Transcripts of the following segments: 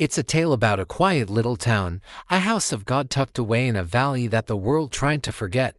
It's a tale about a quiet little town, a house of God tucked away in a valley that the world tried to forget,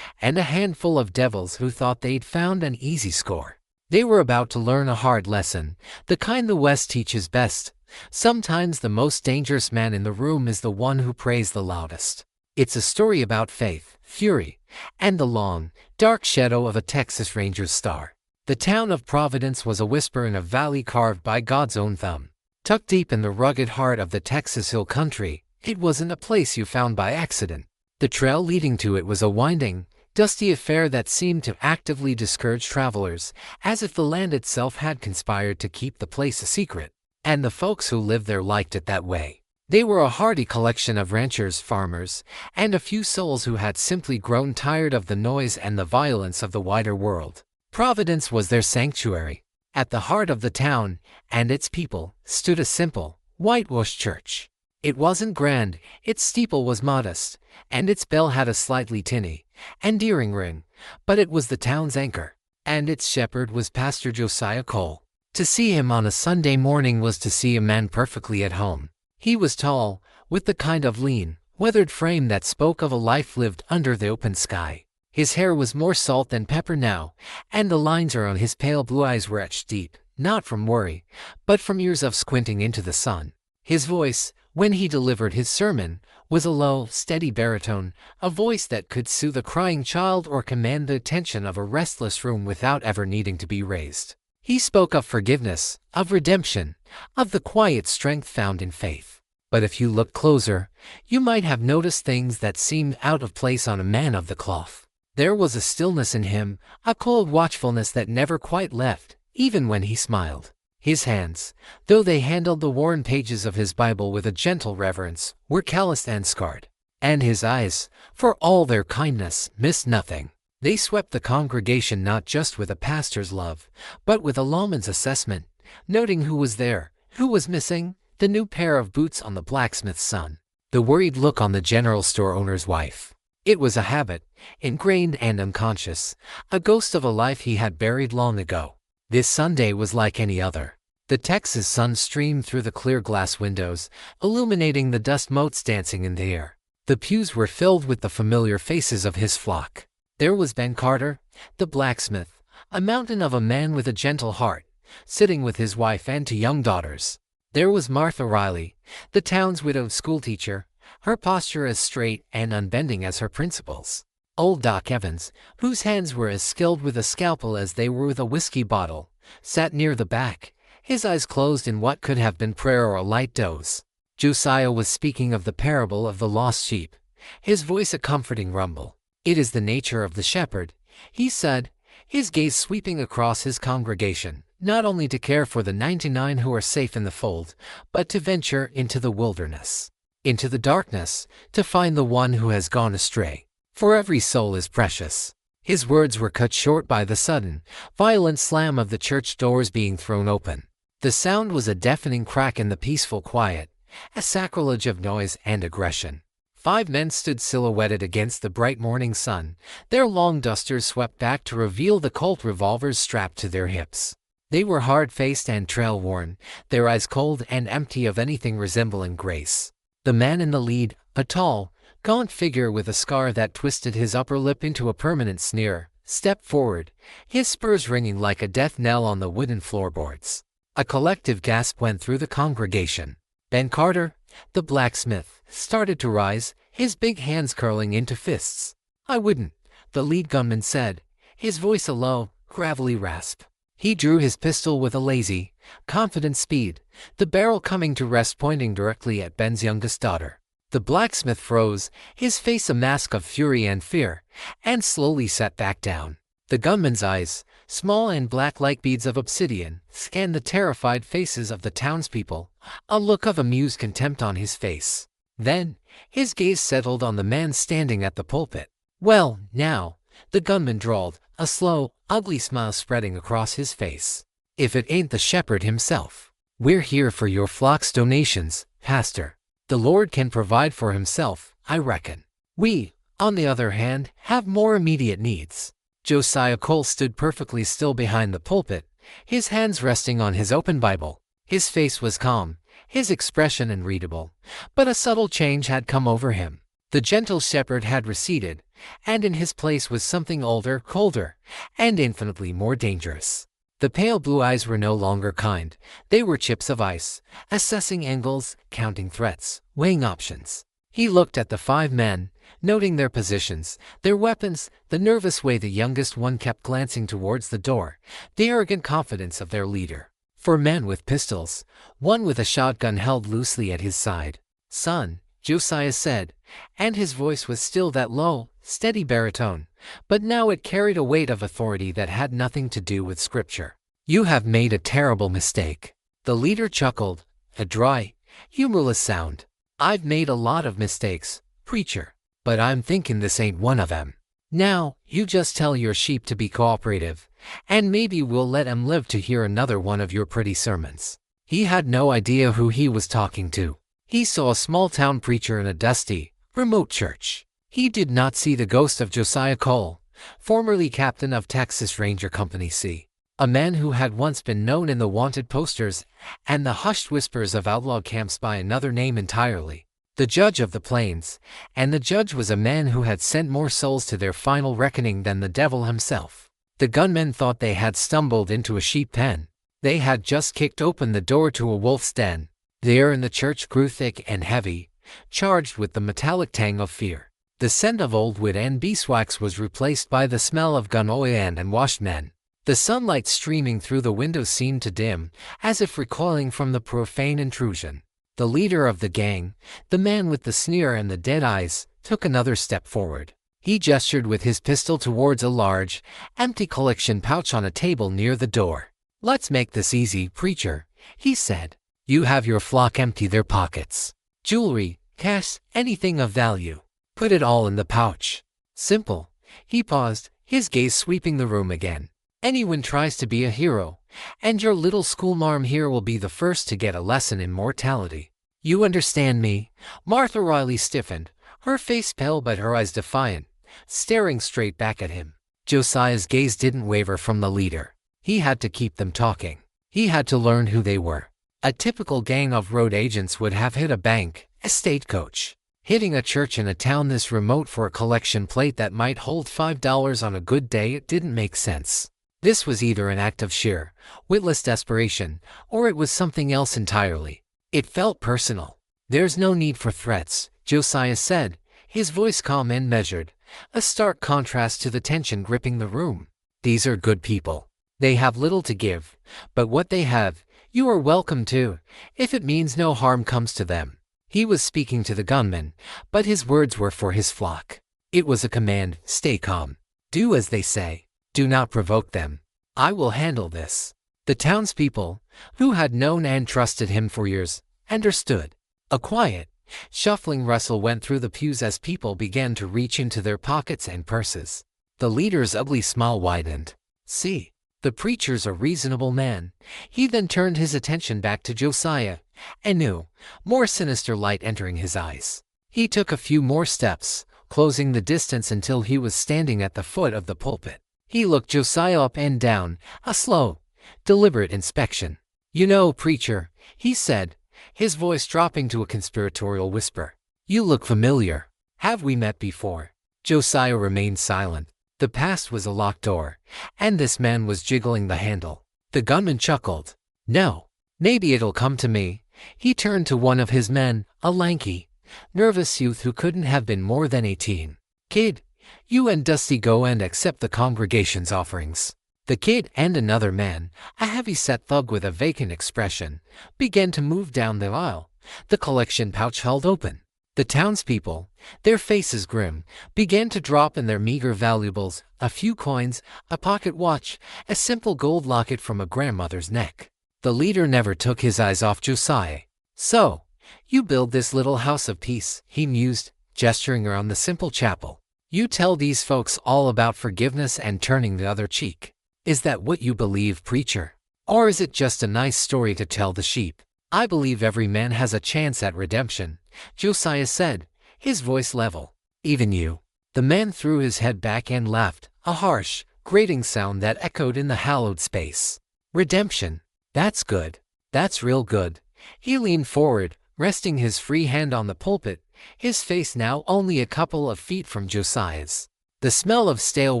and a handful of devils who thought they'd found an easy score. They were about to learn a hard lesson, the kind the West teaches best. Sometimes the most dangerous man in the room is the one who prays the loudest. It's a story about faith, fury, and the long, dark shadow of a Texas Ranger's star. The town of Providence was a whisper in a valley carved by God's own thumb. Tucked deep in the rugged heart of the Texas Hill Country, it wasn't a place you found by accident. The trail leading to it was a winding, dusty affair that seemed to actively discourage travelers, as if the land itself had conspired to keep the place a secret. And the folks who lived there liked it that way. They were a hardy collection of ranchers, farmers, and a few souls who had simply grown tired of the noise and the violence of the wider world. Providence was their sanctuary. At the heart of the town, and its people, stood a simple, whitewashed church. It wasn't grand, its steeple was modest, and its bell had a slightly tinny, endearing ring, but it was the town's anchor, and its shepherd was Pastor Josiah Cole. To see him on a Sunday morning was to see a man perfectly at home. He was tall, with the kind of lean, weathered frame that spoke of a life lived under the open sky. His hair was more salt than pepper now, and the lines around his pale blue eyes were etched deep, not from worry, but from years of squinting into the sun. His voice, when he delivered his sermon, was a low, steady baritone, a voice that could soothe a crying child or command the attention of a restless room without ever needing to be raised. He spoke of forgiveness, of redemption, of the quiet strength found in faith. But if you looked closer, you might have noticed things that seemed out of place on a man of the cloth. There was a stillness in him, a cold watchfulness that never quite left, even when he smiled. His hands, though they handled the worn pages of his Bible with a gentle reverence, were calloused and scarred. And his eyes, for all their kindness, missed nothing. They swept the congregation not just with a pastor's love, but with a lawman's assessment, noting who was there, who was missing, the new pair of boots on the blacksmith's son, the worried look on the general store owner's wife. It was a habit, ingrained and unconscious, a ghost of a life he had buried long ago. This Sunday was like any other. The Texas sun streamed through the clear glass windows, illuminating the dust motes dancing in the air. The pews were filled with the familiar faces of his flock. There was Ben Carter, the blacksmith, a mountain of a man with a gentle heart, sitting with his wife and 2 young daughters. There was Martha Riley, the town's widowed schoolteacher, her posture as straight and unbending as her principal's. Old Doc Evans, whose hands were as skilled with a scalpel as they were with a whiskey bottle, sat near the back, his eyes closed in what could have been prayer or a light doze. Josiah was speaking of the parable of the lost sheep, his voice a comforting rumble. "It is the nature of the shepherd," he said, his gaze sweeping across his congregation, not only to care for the 99 who are safe in the fold, but to venture into the wilderness, into the darkness, to find the one who has gone astray. For every soul is precious. His words were cut short by the sudden, violent slam of the church doors being thrown open. The sound was a deafening crack in the peaceful quiet, a sacrilege of noise and aggression. 5 men stood silhouetted against the bright morning sun, their long dusters swept back to reveal the Colt revolvers strapped to their hips. They were hard-faced and trail-worn, their eyes cold and empty of anything resembling grace. The man in the lead, a tall, gaunt figure with a scar that twisted his upper lip into a permanent sneer, stepped forward, his spurs ringing like a death knell on the wooden floorboards. A collective gasp went through the congregation. Ben Carter, the blacksmith, started to rise, his big hands curling into fists. "I wouldn't," the lead gunman said, his voice a low, gravelly rasp. He drew his pistol with a lazy, confident speed, the barrel coming to rest pointing directly at Ben's youngest daughter. The blacksmith froze, his face a mask of fury and fear, and slowly sat back down. The gunman's eyes, small and black like beads of obsidian, scanned the terrified faces of the townspeople, a look of amused contempt on his face. Then, his gaze settled on the man standing at the pulpit. "Well, now," the gunman drawled, a slow, ugly smile spreading across his face. "If it ain't the shepherd himself. We're here for your flock's donations, Pastor. The Lord can provide for himself, I reckon. We, on the other hand, have more immediate needs." Josiah Cole stood perfectly still behind the pulpit, his hands resting on his open Bible. His face was calm, his expression unreadable, but a subtle change had come over him. The gentle shepherd had receded, and in his place was something older, colder, and infinitely more dangerous. The pale blue eyes were no longer kind. They were chips of ice, assessing angles, counting threats, weighing options. He looked at the 5 men, noting their positions, their weapons, the nervous way the youngest one kept glancing towards the door, the arrogant confidence of their leader. 4 men with pistols, one with a shotgun held loosely at his side. "Son," Josiah said, and his voice was still that low, steady baritone, but now it carried a weight of authority that had nothing to do with scripture. "You have made a terrible mistake." The leader chuckled, a dry, humorless sound. "I've made a lot of mistakes, preacher, but I'm thinking this ain't one of them. Now, you just tell your sheep to be cooperative, and maybe we'll let 'em live to hear another one of your pretty sermons." He had no idea who he was talking to. He saw a small-town preacher in a dusty, remote church. He did not see the ghost of Josiah Cole, formerly captain of Texas Ranger Company C, a man who had once been known in the wanted posters and the hushed whispers of outlaw camps by another name entirely, the Judge of the Plains, and the judge was a man who had sent more souls to their final reckoning than the devil himself. The gunmen thought they had stumbled into a sheep pen. They had just kicked open the door to a wolf's den. The air in the church grew thick and heavy, charged with the metallic tang of fear. The scent of old wood and beeswax was replaced by the smell of gun oil and washed men. The sunlight streaming through the windows seemed to dim, as if recoiling from the profane intrusion. The leader of the gang, the man with the sneer and the dead eyes, took another step forward. He gestured with his pistol towards a large, empty collection pouch on a table near the door. "Let's make this easy, preacher," he said. "You have your flock empty their pockets. Jewelry, cash, anything of value. Put it all in the pouch. Simple." He paused, his gaze sweeping the room again. "Anyone tries to be a hero, and your little schoolmarm here will be the first to get a lesson in mortality. You understand me?" Martha Riley stiffened, her face pale but her eyes defiant, staring straight back at him. Josiah's gaze didn't waver from the leader. He had to keep them talking. He had to learn who they were. A typical gang of road agents would have hit a bank, a stagecoach. Hitting a church in a town this remote for a collection plate that might hold $5 on a good day, it didn't make sense. This was either an act of sheer, witless desperation, or it was something else entirely. It felt personal. "There's no need for threats," Josiah said, his voice calm and measured, a stark contrast to the tension gripping the room. "These are good people. They have little to give, but what they have, you are welcome to, if it means no harm comes to them." He was speaking to the gunmen, but his words were for his flock. It was a command: stay calm. Do as they say. Do not provoke them. I will handle this. The townspeople, who had known and trusted him for years, understood. A quiet, shuffling rustle went through the pews as people began to reach into their pockets and purses. The leader's ugly smile widened. "See, the preacher's a reasonable man." He then turned his attention back to Josiah, a new, more sinister light entering his eyes. He took a few more steps, closing the distance until he was standing at the foot of the pulpit. He looked Josiah up and down, a slow, deliberate inspection. "You know, preacher," he said, his voice dropping to a conspiratorial whisper, "you look familiar. Have we met before?" Josiah remained silent. The past was a locked door, and this man was jiggling the handle. The gunman chuckled. "No, maybe it'll come to me." He turned to one of his men, a lanky, nervous youth who couldn't have been more than 18. "Kid, you and Dusty go and accept the congregation's offerings." The kid and another man, a heavy-set thug with a vacant expression, began to move down the aisle, the collection pouch held open. The townspeople, their faces grim, began to drop in their meager valuables, a few coins, a pocket watch, a simple gold locket from a grandmother's neck. The leader never took his eyes off Josiah. "So, you build this little house of peace," he mused, gesturing around the simple chapel. "You tell these folks all about forgiveness and turning the other cheek. Is that what you believe, preacher? Or is it just a nice story to tell the sheep?" "I believe every man has a chance at redemption," Josiah said, his voice level. "Even you." The man threw his head back and laughed, a harsh, grating sound that echoed in the hallowed space. "Redemption. That's good. That's real good," He leaned forward, resting his free hand on the pulpit, his face now only a couple of feet from Josiah's. The smell of stale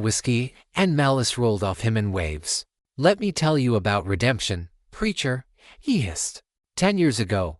whiskey and malice rolled off him in waves. "Let me tell you about redemption, preacher," he hissed. 10 years ago,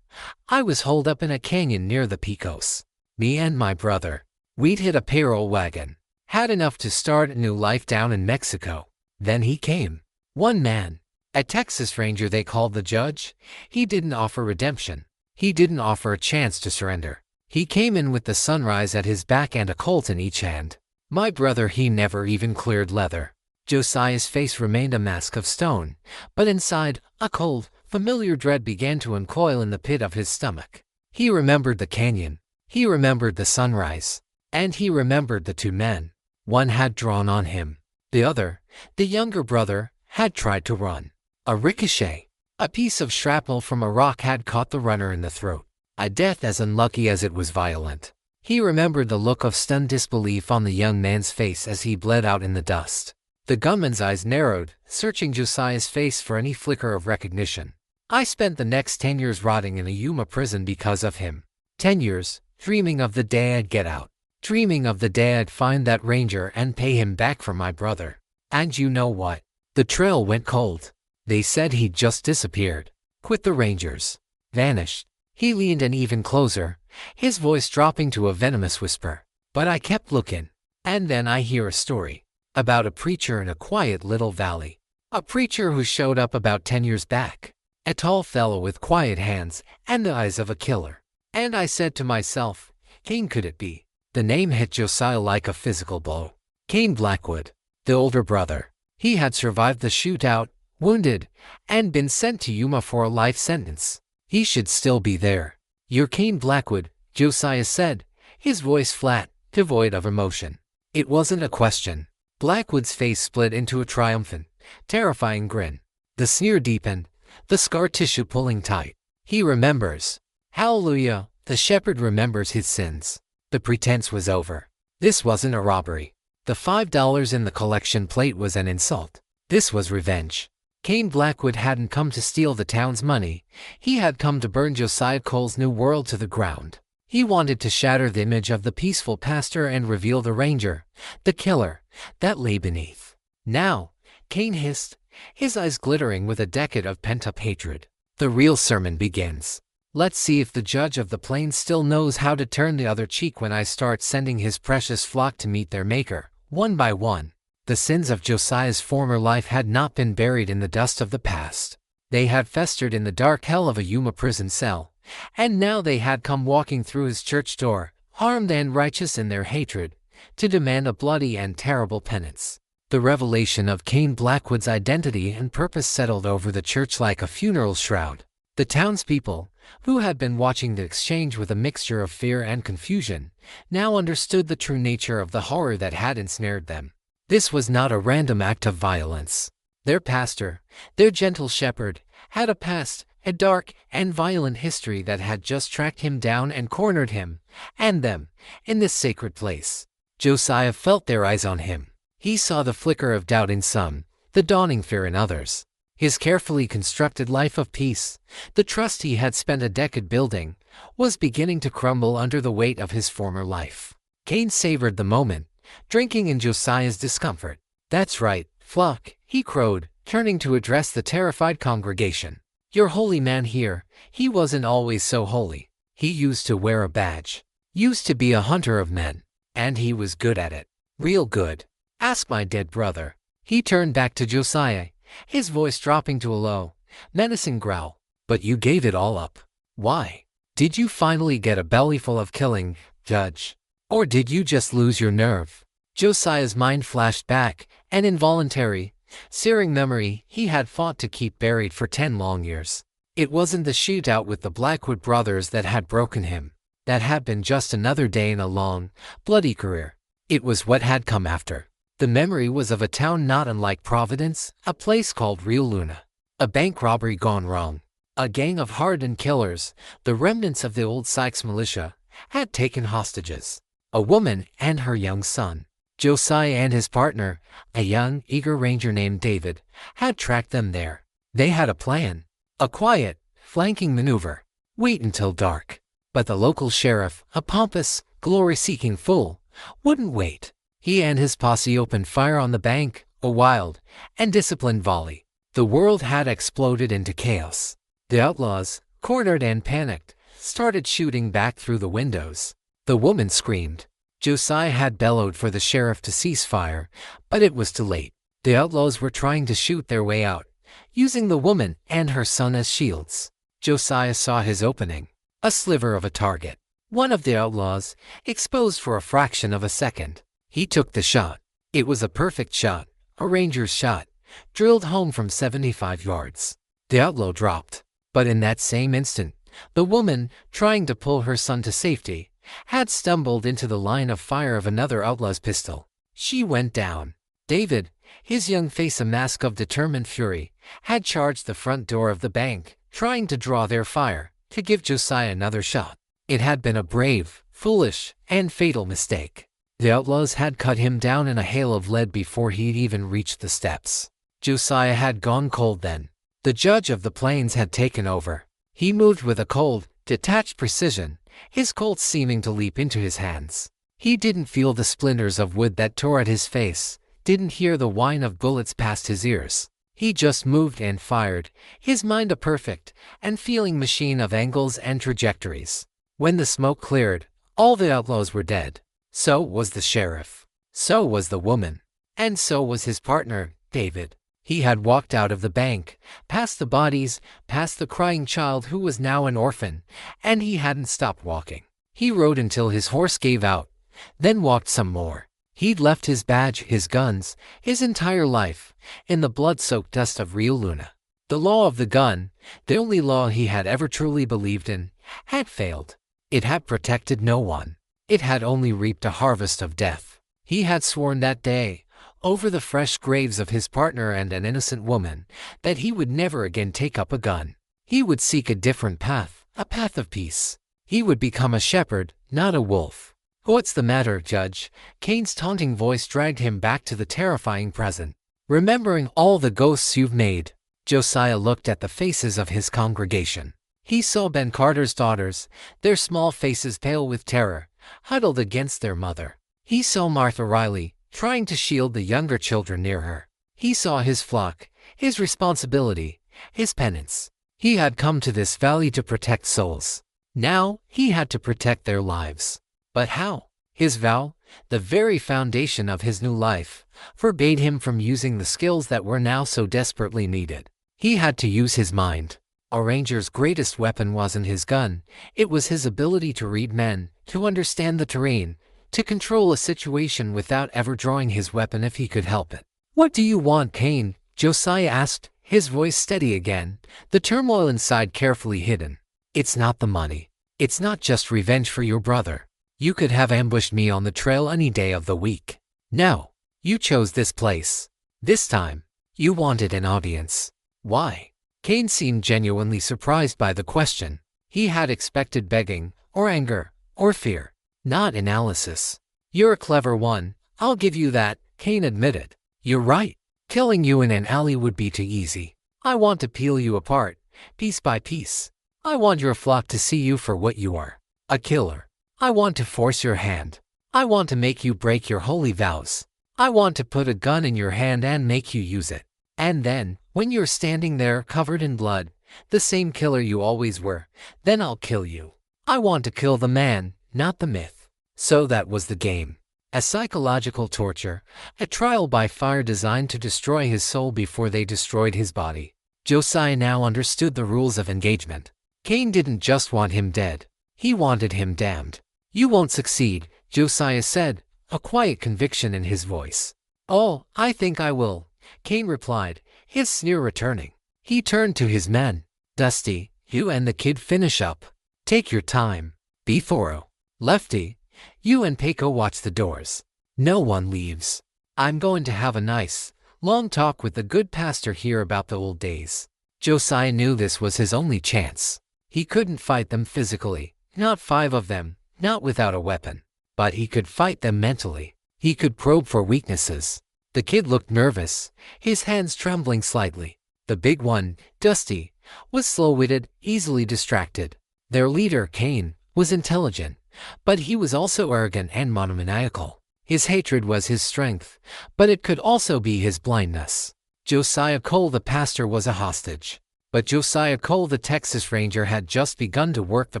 I was holed up in a canyon near the Pecos. Me and my brother. We'd hit a payroll wagon. Had enough to start a new life down in Mexico. Then he came. One man. A Texas Ranger they called the judge. He didn't offer redemption. He didn't offer a chance to surrender. He came in with the sunrise at his back and a Colt in each hand. My brother, he never even cleared leather. Josiah's face remained a mask of stone, but inside, a cold, familiar dread began to uncoil in the pit of his stomach. He remembered the canyon. He remembered the sunrise. And he remembered the two men. One had drawn on him. The other, the younger brother, had tried to run. A ricochet. A piece of shrapnel from a rock had caught the runner in the throat. A death as unlucky as it was violent. He remembered the look of stunned disbelief on the young man's face as he bled out in the dust. The gunman's eyes narrowed, searching Josiah's face for any flicker of recognition. I spent the next 10 years rotting in a Yuma prison because of him. 10 years, dreaming of the day I'd get out. Dreaming of the day I'd find that ranger and pay him back for my brother. And you know what? The trail went cold. They said he'd just disappeared. Quit the rangers. Vanished. He leaned in even closer, his voice dropping to a venomous whisper. But I kept looking. And then I hear a story. About a preacher in a quiet little valley. A preacher who showed up about 10 years back. A tall fellow with quiet hands and the eyes of a killer. And I said to myself, Cain could it be? The name hit Josiah like a physical blow. Cain Blackwood. The older brother. He had survived the shootout, wounded, and been sent to Yuma for a life sentence. He should still be there. "You're Cain Blackwood," Josiah said, his voice flat, devoid of emotion. It wasn't a question. Blackwood's face split into a triumphant, terrifying grin. The sneer deepened, the scar tissue pulling tight. He remembers. Hallelujah, the shepherd remembers his sins. The pretense was over. This wasn't a robbery. The $5 in the collection plate was an insult. This was revenge. Cain Blackwood hadn't come to steal the town's money. He had come to burn Josiah Cole's new world to the ground. He wanted to shatter the image of the peaceful pastor and reveal the ranger, the killer, that lay beneath. Now, Cain hissed, his eyes glittering with a decade of pent-up hatred. The real sermon begins. Let's see if the judge of the plains still knows how to turn the other cheek when I start sending his precious flock to meet their maker, one by one. The sins of Josiah's former life had not been buried in the dust of the past. They had festered in the dark hell of a Yuma prison cell, and now they had come walking through his church door, armed and righteous in their hatred, to demand a bloody and terrible penance. The revelation of Cain Blackwood's identity and purpose settled over the church like a funeral shroud. The townspeople, who had been watching the exchange with a mixture of fear and confusion, now understood the true nature of the horror that had ensnared them. This was not a random act of violence. Their pastor, their gentle shepherd, had a past, a dark and violent history that had just tracked him down and cornered him, and them, in this sacred place. Josiah felt their eyes on him. He saw the flicker of doubt in some, the dawning fear in others. His carefully constructed life of peace, the trust he had spent a decade building, was beginning to crumble under the weight of his former life. Cain savored the moment, drinking in Josiah's discomfort. "That's right, flock," he crowed, turning to address the terrified congregation. "Your holy man here, he wasn't always so holy. He used to wear a badge. Used to be a hunter of men. And he was good at it. Real good. Ask my dead brother." He turned back to Josiah, his voice dropping to a low, menacing growl. "But you gave it all up. Why? Did you finally get a bellyful of killing, Judge? Or did you just lose your nerve?" Josiah's mind flashed back, an involuntary, searing memory he had fought to keep buried for 10 long years. It wasn't the shootout with the Blackwood brothers that had broken him. That had been just another day in a long, bloody career. It was what had come after. The memory was of a town not unlike Providence, a place called Real Luna. A bank robbery gone wrong. A gang of hardened killers, the remnants of the old Sykes militia, had taken hostages. A woman and her young son. Josiah and his partner, a young, eager ranger named David, had tracked them there. They had a plan. A quiet, flanking maneuver. Wait until dark. But the local sheriff, a pompous, glory-seeking fool, wouldn't wait. He and his posse opened fire on the bank, a wild and disciplined volley. The world had exploded into chaos. The outlaws, cornered and panicked, started shooting back through the windows. The woman screamed. Josiah had bellowed for the sheriff to cease fire, but it was too late. The outlaws were trying to shoot their way out, using the woman and her son as shields. Josiah saw his opening. A sliver of a target. One of the outlaws, exposed for a fraction of a second. He took the shot. It was a perfect shot, a ranger's shot, drilled home from 75 yards. The outlaw dropped. But in that same instant, the woman, trying to pull her son to safety, had stumbled into the line of fire of another outlaw's pistol. She went down. David, his young face a mask of determined fury, had charged the front door of the bank, trying to draw their fire, to give Josiah another shot. It had been a brave, foolish, and fatal mistake. The outlaws had cut him down in a hail of lead before he'd even reached the steps. Josiah had gone cold then. The judge of the plains had taken over. He moved with a cold, detached precision, his Colt seeming to leap into his hands. He didn't feel the splinters of wood that tore at his face, didn't hear the whine of bullets past his ears. He just moved and fired, his mind a perfect and feeling machine of angles and trajectories. When the smoke cleared, all the outlaws were dead. So was the sheriff. So was the woman. And so was his partner, David. He had walked out of the bank, past the bodies, past the crying child who was now an orphan, and he hadn't stopped walking. He rode until his horse gave out, then walked some more. He'd left his badge, his guns, his entire life, in the blood-soaked dust of Rio Luna. The law of the gun, the only law he had ever truly believed in, had failed. It had protected no one. It had only reaped a harvest of death. He had sworn that day, over the fresh graves of his partner and an innocent woman, that he would never again take up a gun. He would seek a different path, a path of peace. He would become a shepherd, not a wolf. "What's the matter, Judge?" Kane's taunting voice dragged him back to the terrifying present. "Remembering all the ghosts you've made." Josiah looked at the faces of his congregation. He saw Ben Carter's daughters, their small faces pale with terror, huddled against their mother. He saw Martha Riley, trying to shield the younger children near her. He saw his flock, his responsibility, his penance. He had come to this valley to protect souls. Now, he had to protect their lives. But how? His vow, the very foundation of his new life, forbade him from using the skills that were now so desperately needed. He had to use his mind. A ranger's greatest weapon wasn't his gun, it was his ability to read men, to understand the terrain, to control a situation without ever drawing his weapon if he could help it. "What do you want, Kane?" Josiah asked, his voice steady again, the turmoil inside carefully hidden. "It's not the money. It's not just revenge for your brother. You could have ambushed me on the trail any day of the week. No, you chose this place. This time, you wanted an audience. Why?" Kane seemed genuinely surprised by the question. He had expected begging, or anger, or fear, not analysis. "You're a clever one, I'll give you that," Kane admitted. "You're right. Killing you in an alley would be too easy. I want to peel you apart, piece by piece. I want your flock to see you for what you are, a killer. I want to force your hand. I want to make you break your holy vows. I want to put a gun in your hand and make you use it. And then, when you're standing there covered in blood, the same killer you always were, then I'll kill you. I want to kill the man, not the myth." So that was the game. A psychological torture, a trial by fire designed to destroy his soul before they destroyed his body. Josiah now understood the rules of engagement. Kane didn't just want him dead. He wanted him damned. "You won't succeed," Josiah said, a quiet conviction in his voice. "Oh, I think I will," Kane replied, his sneer returning. He turned to his men. "Dusty, you and the kid finish up. Take your time. Be thorough. Lefty, you and Paco watch the doors. No one leaves. I'm going to have a nice, long talk with the good pastor here about the old days." Josiah knew this was his only chance. He couldn't fight them physically, not 5 of them, not without a weapon. But he could fight them mentally. He could probe for weaknesses. The kid looked nervous, his hands trembling slightly. The big one, Dusty, was slow-witted, easily distracted. Their leader, Cain, was intelligent, but he was also arrogant and monomaniacal. His hatred was his strength, but it could also be his blindness. Josiah Cole the pastor was a hostage. But Josiah Cole the Texas Ranger had just begun to work the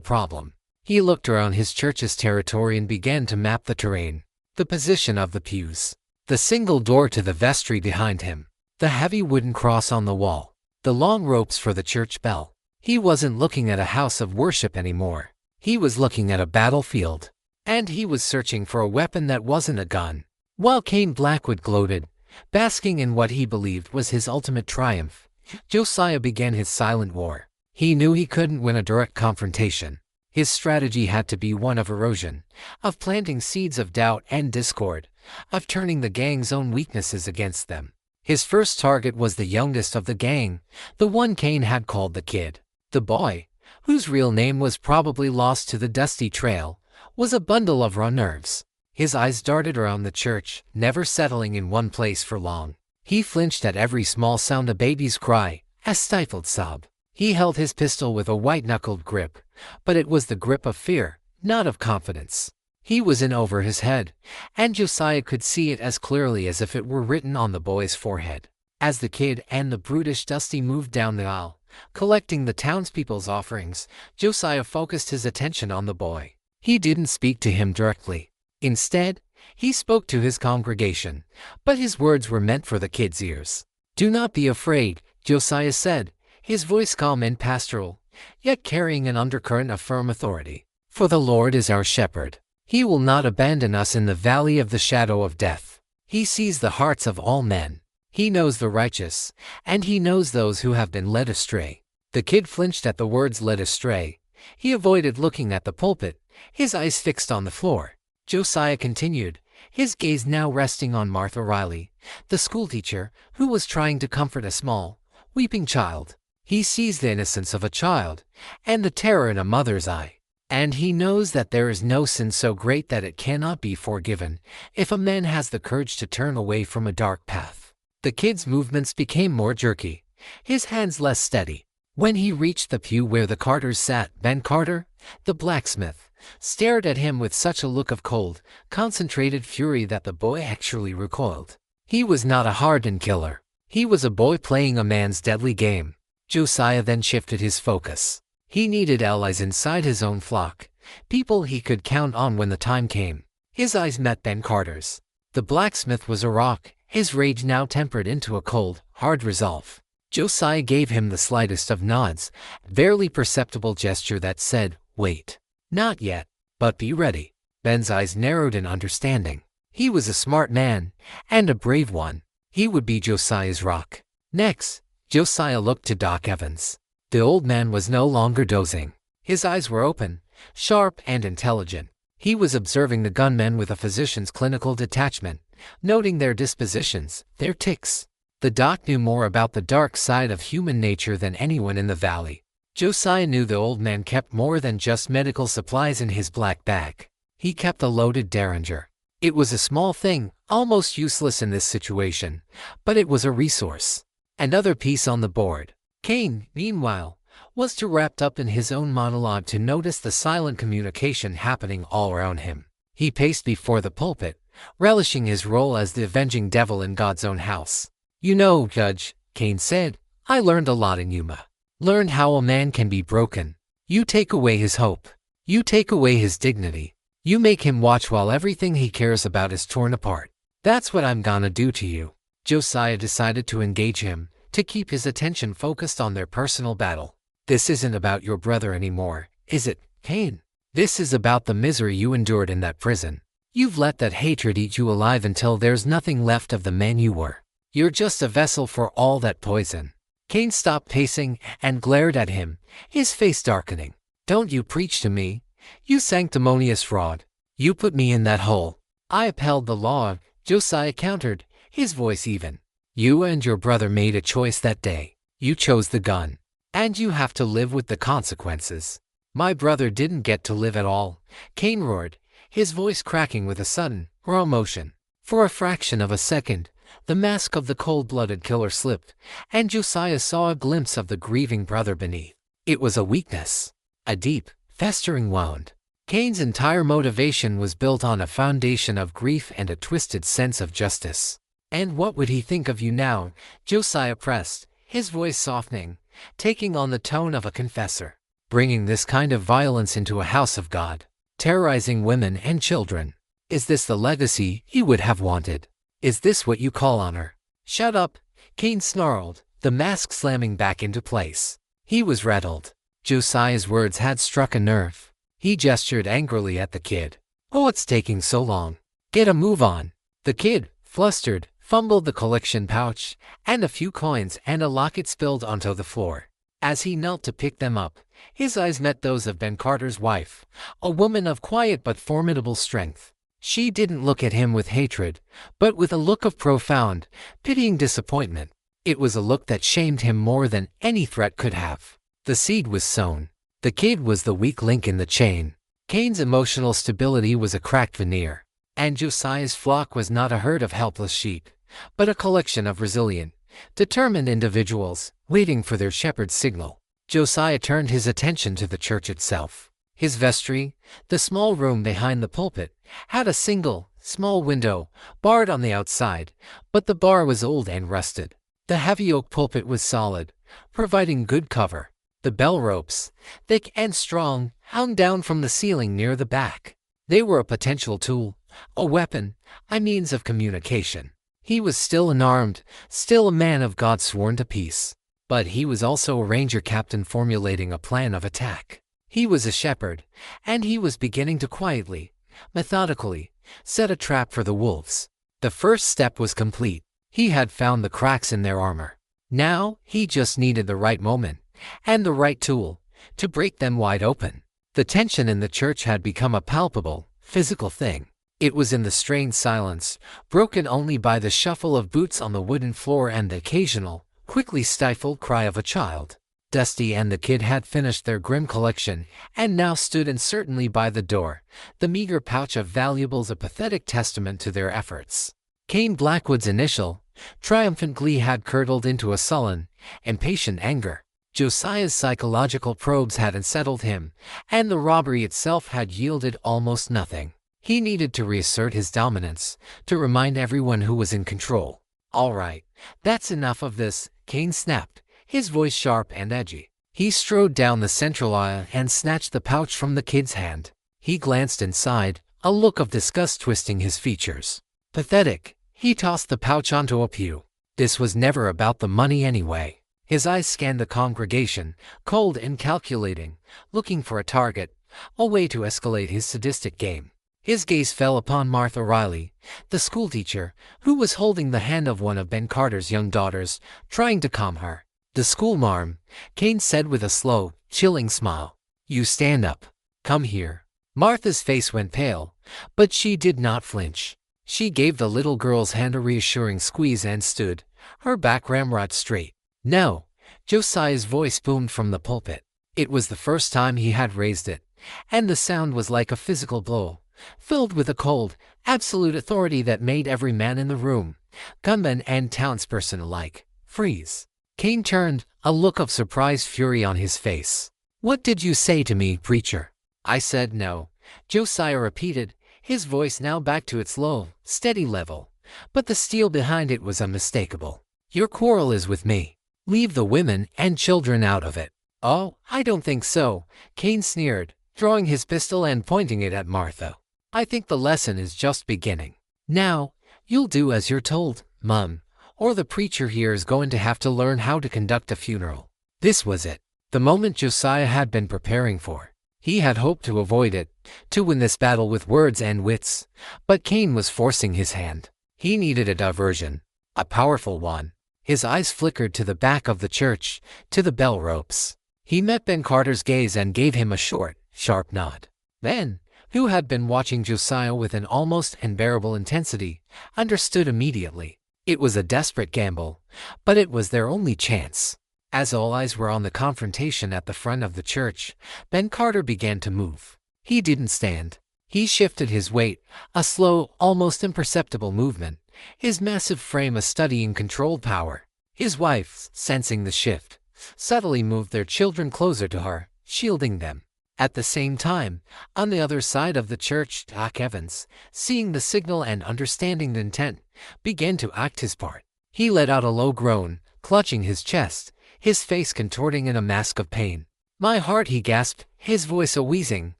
problem. He looked around his church's territory and began to map the terrain. The position of the pews. The single door to the vestry behind him. The heavy wooden cross on the wall. The long ropes for the church bell. He wasn't looking at a house of worship anymore. He was looking at a battlefield. And he was searching for a weapon that wasn't a gun. While Cain Blackwood gloated, basking in what he believed was his ultimate triumph, Josiah began his silent war. He knew he couldn't win a direct confrontation. His strategy had to be one of erosion, of planting seeds of doubt and discord, of turning the gang's own weaknesses against them. His first target was the youngest of the gang, the one Cain had called the Kid. The boy, whose real name was probably lost to the dusty trail, was a bundle of raw nerves. His eyes darted around the church, never settling in one place for long. He flinched at every small sound, a baby's cry, a stifled sob. He held his pistol with a white-knuckled grip, but it was the grip of fear, not of confidence. He was in over his head, and Josiah could see it as clearly as if it were written on the boy's forehead. As the Kid and the brutish Dusty moved down the aisle, collecting the townspeople's offerings, Josiah focused his attention on the boy. He didn't speak to him directly. Instead, he spoke to his congregation, but his words were meant for the Kid's ears. "Do not be afraid," Josiah said, his voice calm and pastoral, yet carrying an undercurrent of firm authority. "For the Lord is our shepherd. He will not abandon us in the valley of the shadow of death. He sees the hearts of all men. He knows the righteous, and he knows those who have been led astray." The Kid flinched at the words "led astray." He avoided looking at the pulpit, his eyes fixed on the floor. Josiah continued, his gaze now resting on Martha Riley, the schoolteacher, who was trying to comfort a small, weeping child. He sees the innocence of a child, and the terror in a mother's eye. And he knows that there is no sin so great that it cannot be forgiven, if a man has the courage to turn away from a dark path. The Kid's movements became more jerky, his hands less steady. When he reached the pew where the Carters sat, Ben Carter, the blacksmith, stared at him with such a look of cold, concentrated fury that the boy actually recoiled. He was not a hardened killer. He was a boy playing a man's deadly game. Josiah then shifted his focus. He needed allies inside his own flock, people he could count on when the time came. His eyes met Ben Carter's. The blacksmith was a rock, his rage now tempered into a cold, hard resolve. Josiah gave him the slightest of nods, barely perceptible gesture that said, "Wait. Not yet, but be ready." Ben's eyes narrowed in understanding. He was a smart man, and a brave one. He would be Josiah's rock. Next, Josiah looked to Doc Evans. The old man was no longer dozing. His eyes were open, sharp and intelligent. He was observing the gunmen with a physician's clinical detachment, noting their dispositions, their tics. The doc knew more about the dark side of human nature than anyone in the valley. Josiah knew the old man kept more than just medical supplies in his black bag. He kept a loaded Derringer. It was a small thing, almost useless in this situation, but it was a resource. Another piece on the board. Cain, meanwhile, was too wrapped up in his own monologue to notice the silent communication happening all around him. He paced before the pulpit, relishing his role as the avenging devil in God's own house. "You know, Judge," Cain said, "I learned a lot in Yuma. Learned how a man can be broken. You take away his hope. You take away his dignity. You make him watch while everything he cares about is torn apart. That's what I'm gonna do to you." Josiah decided to engage him, to keep his attention focused on their personal battle. "This isn't about your brother anymore, is it, Cain? This is about the misery you endured in that prison. You've let that hatred eat you alive until there's nothing left of the man you were. You're just a vessel for all that poison." Cain stopped pacing and glared at him, his face darkening. "Don't you preach to me, you sanctimonious fraud. You put me in that hole." "I upheld the law," Josiah countered, his voice even. "You and your brother made a choice that day. You chose the gun. And you have to live with the consequences." "My brother didn't get to live at all," Cain roared, his voice cracking with a sudden, raw emotion. For a fraction of a second, The mask of the cold-blooded killer slipped, and Josiah saw a glimpse of the grieving brother beneath. It was a weakness, a deep, festering wound. Cain's entire motivation was built on a foundation of grief and a twisted sense of justice. "And what would he think of you now?" Josiah pressed, his voice softening, taking on the tone of a confessor. "Bringing this kind of violence into a house of God, terrorizing women and children. Is this the legacy you would have wanted? Is this what you call honor?" "Shut up," Cain snarled, the mask slamming back into place. He was rattled. Josiah's words had struck a nerve. He gestured angrily at the kid. "Oh, what's taking so long? Get a move on." The kid, flustered, fumbled the collection pouch, and a few coins and a locket spilled onto the floor. As he knelt to pick them up, his eyes met those of Ben Carter's wife, a woman of quiet but formidable strength. She didn't look at him with hatred, but with a look of profound, pitying disappointment. It was a look that shamed him more than any threat could have. The seed was sown. The kid was the weak link in the chain. Cain's emotional stability was a cracked veneer, and Josiah's flock was not a herd of helpless sheep, but a collection of resilient, determined individuals, waiting for their shepherd's signal. Josiah turned his attention to the church itself. His vestry, the small room behind the pulpit, had a single, small window, barred on the outside, but the bar was old and rusted. The heavy oak pulpit was solid, providing good cover. The bell ropes, thick and strong, hung down from the ceiling near the back. They were a potential tool, a weapon, a means of communication. He was still unarmed, still a man of God sworn to peace. But he was also a ranger captain formulating a plan of attack. He was a shepherd, and he was beginning to quietly, methodically, set a trap for the wolves. The first step was complete. He had found the cracks in their armor. Now, he just needed the right moment, and the right tool, to break them wide open. The tension in the church had become a palpable, physical thing. It was in the strained silence, broken only by the shuffle of boots on the wooden floor and the occasional, quickly stifled cry of a child. Dusty and the kid had finished their grim collection, and now stood uncertainly by the door, the meager pouch of valuables a pathetic testament to their efforts. Cain Blackwood's initial, triumphant glee had curdled into a sullen, impatient anger. Josiah's psychological probes had unsettled him, and the robbery itself had yielded almost nothing. He needed to reassert his dominance, to remind everyone who was in control. "All right, that's enough of this," Cain snapped, his voice sharp and edgy. He strode down the central aisle and snatched the pouch from the kid's hand. He glanced inside, a look of disgust twisting his features. Pathetic, he tossed the pouch onto a pew. This was never about the money anyway. His eyes scanned the congregation, cold and calculating, looking for a target, a way to escalate his sadistic game. His gaze fell upon Martha Riley, the schoolteacher, who was holding the hand of one of Ben Carter's young daughters, trying to calm her. "The schoolmarm," Cain said with a slow, chilling smile. "You stand up. Come here." Martha's face went pale, but she did not flinch. She gave the little girl's hand a reassuring squeeze and stood, her back ramrod straight. "No," Josiah's voice boomed from the pulpit. It was the first time he had raised it, and the sound was like a physical blow, filled with a cold, absolute authority that made every man in the room, gunman and townsperson alike, freeze. Cain turned, a look of surprised fury on his face. "What did you say to me, preacher?" "I said no," Josiah repeated, his voice now back to its low, steady level, but the steel behind it was unmistakable. "Your quarrel is with me. Leave the women and children out of it." "Oh, I don't think so," Cain sneered, drawing his pistol and pointing it at Martha. "I think the lesson is just beginning. Now, you'll do as you're told, Mum, or the preacher here is going to have to learn how to conduct a funeral." This was it, the moment Josiah had been preparing for. He had hoped to avoid it, to win this battle with words and wits, but Cain was forcing his hand. He needed a diversion, a powerful one. His eyes flickered to the back of the church, to the bell ropes. He met Ben Carter's gaze and gave him a short, sharp nod. Ben, who had been watching Josiah with an almost unbearable intensity, understood immediately. It was a desperate gamble, but it was their only chance. As all eyes were on the confrontation at the front of the church, Ben Carter began to move. He didn't stand. He shifted his weight, a slow, almost imperceptible movement, his massive frame a study in controlled power. His wife, sensing the shift, subtly moved their children closer to her, shielding them. At the same time, on the other side of the church, Doc Evans, seeing the signal and understanding the intent, began to act his part. He let out a low groan, clutching his chest, his face contorting in a mask of pain. "My heart," he gasped, his voice a wheezing,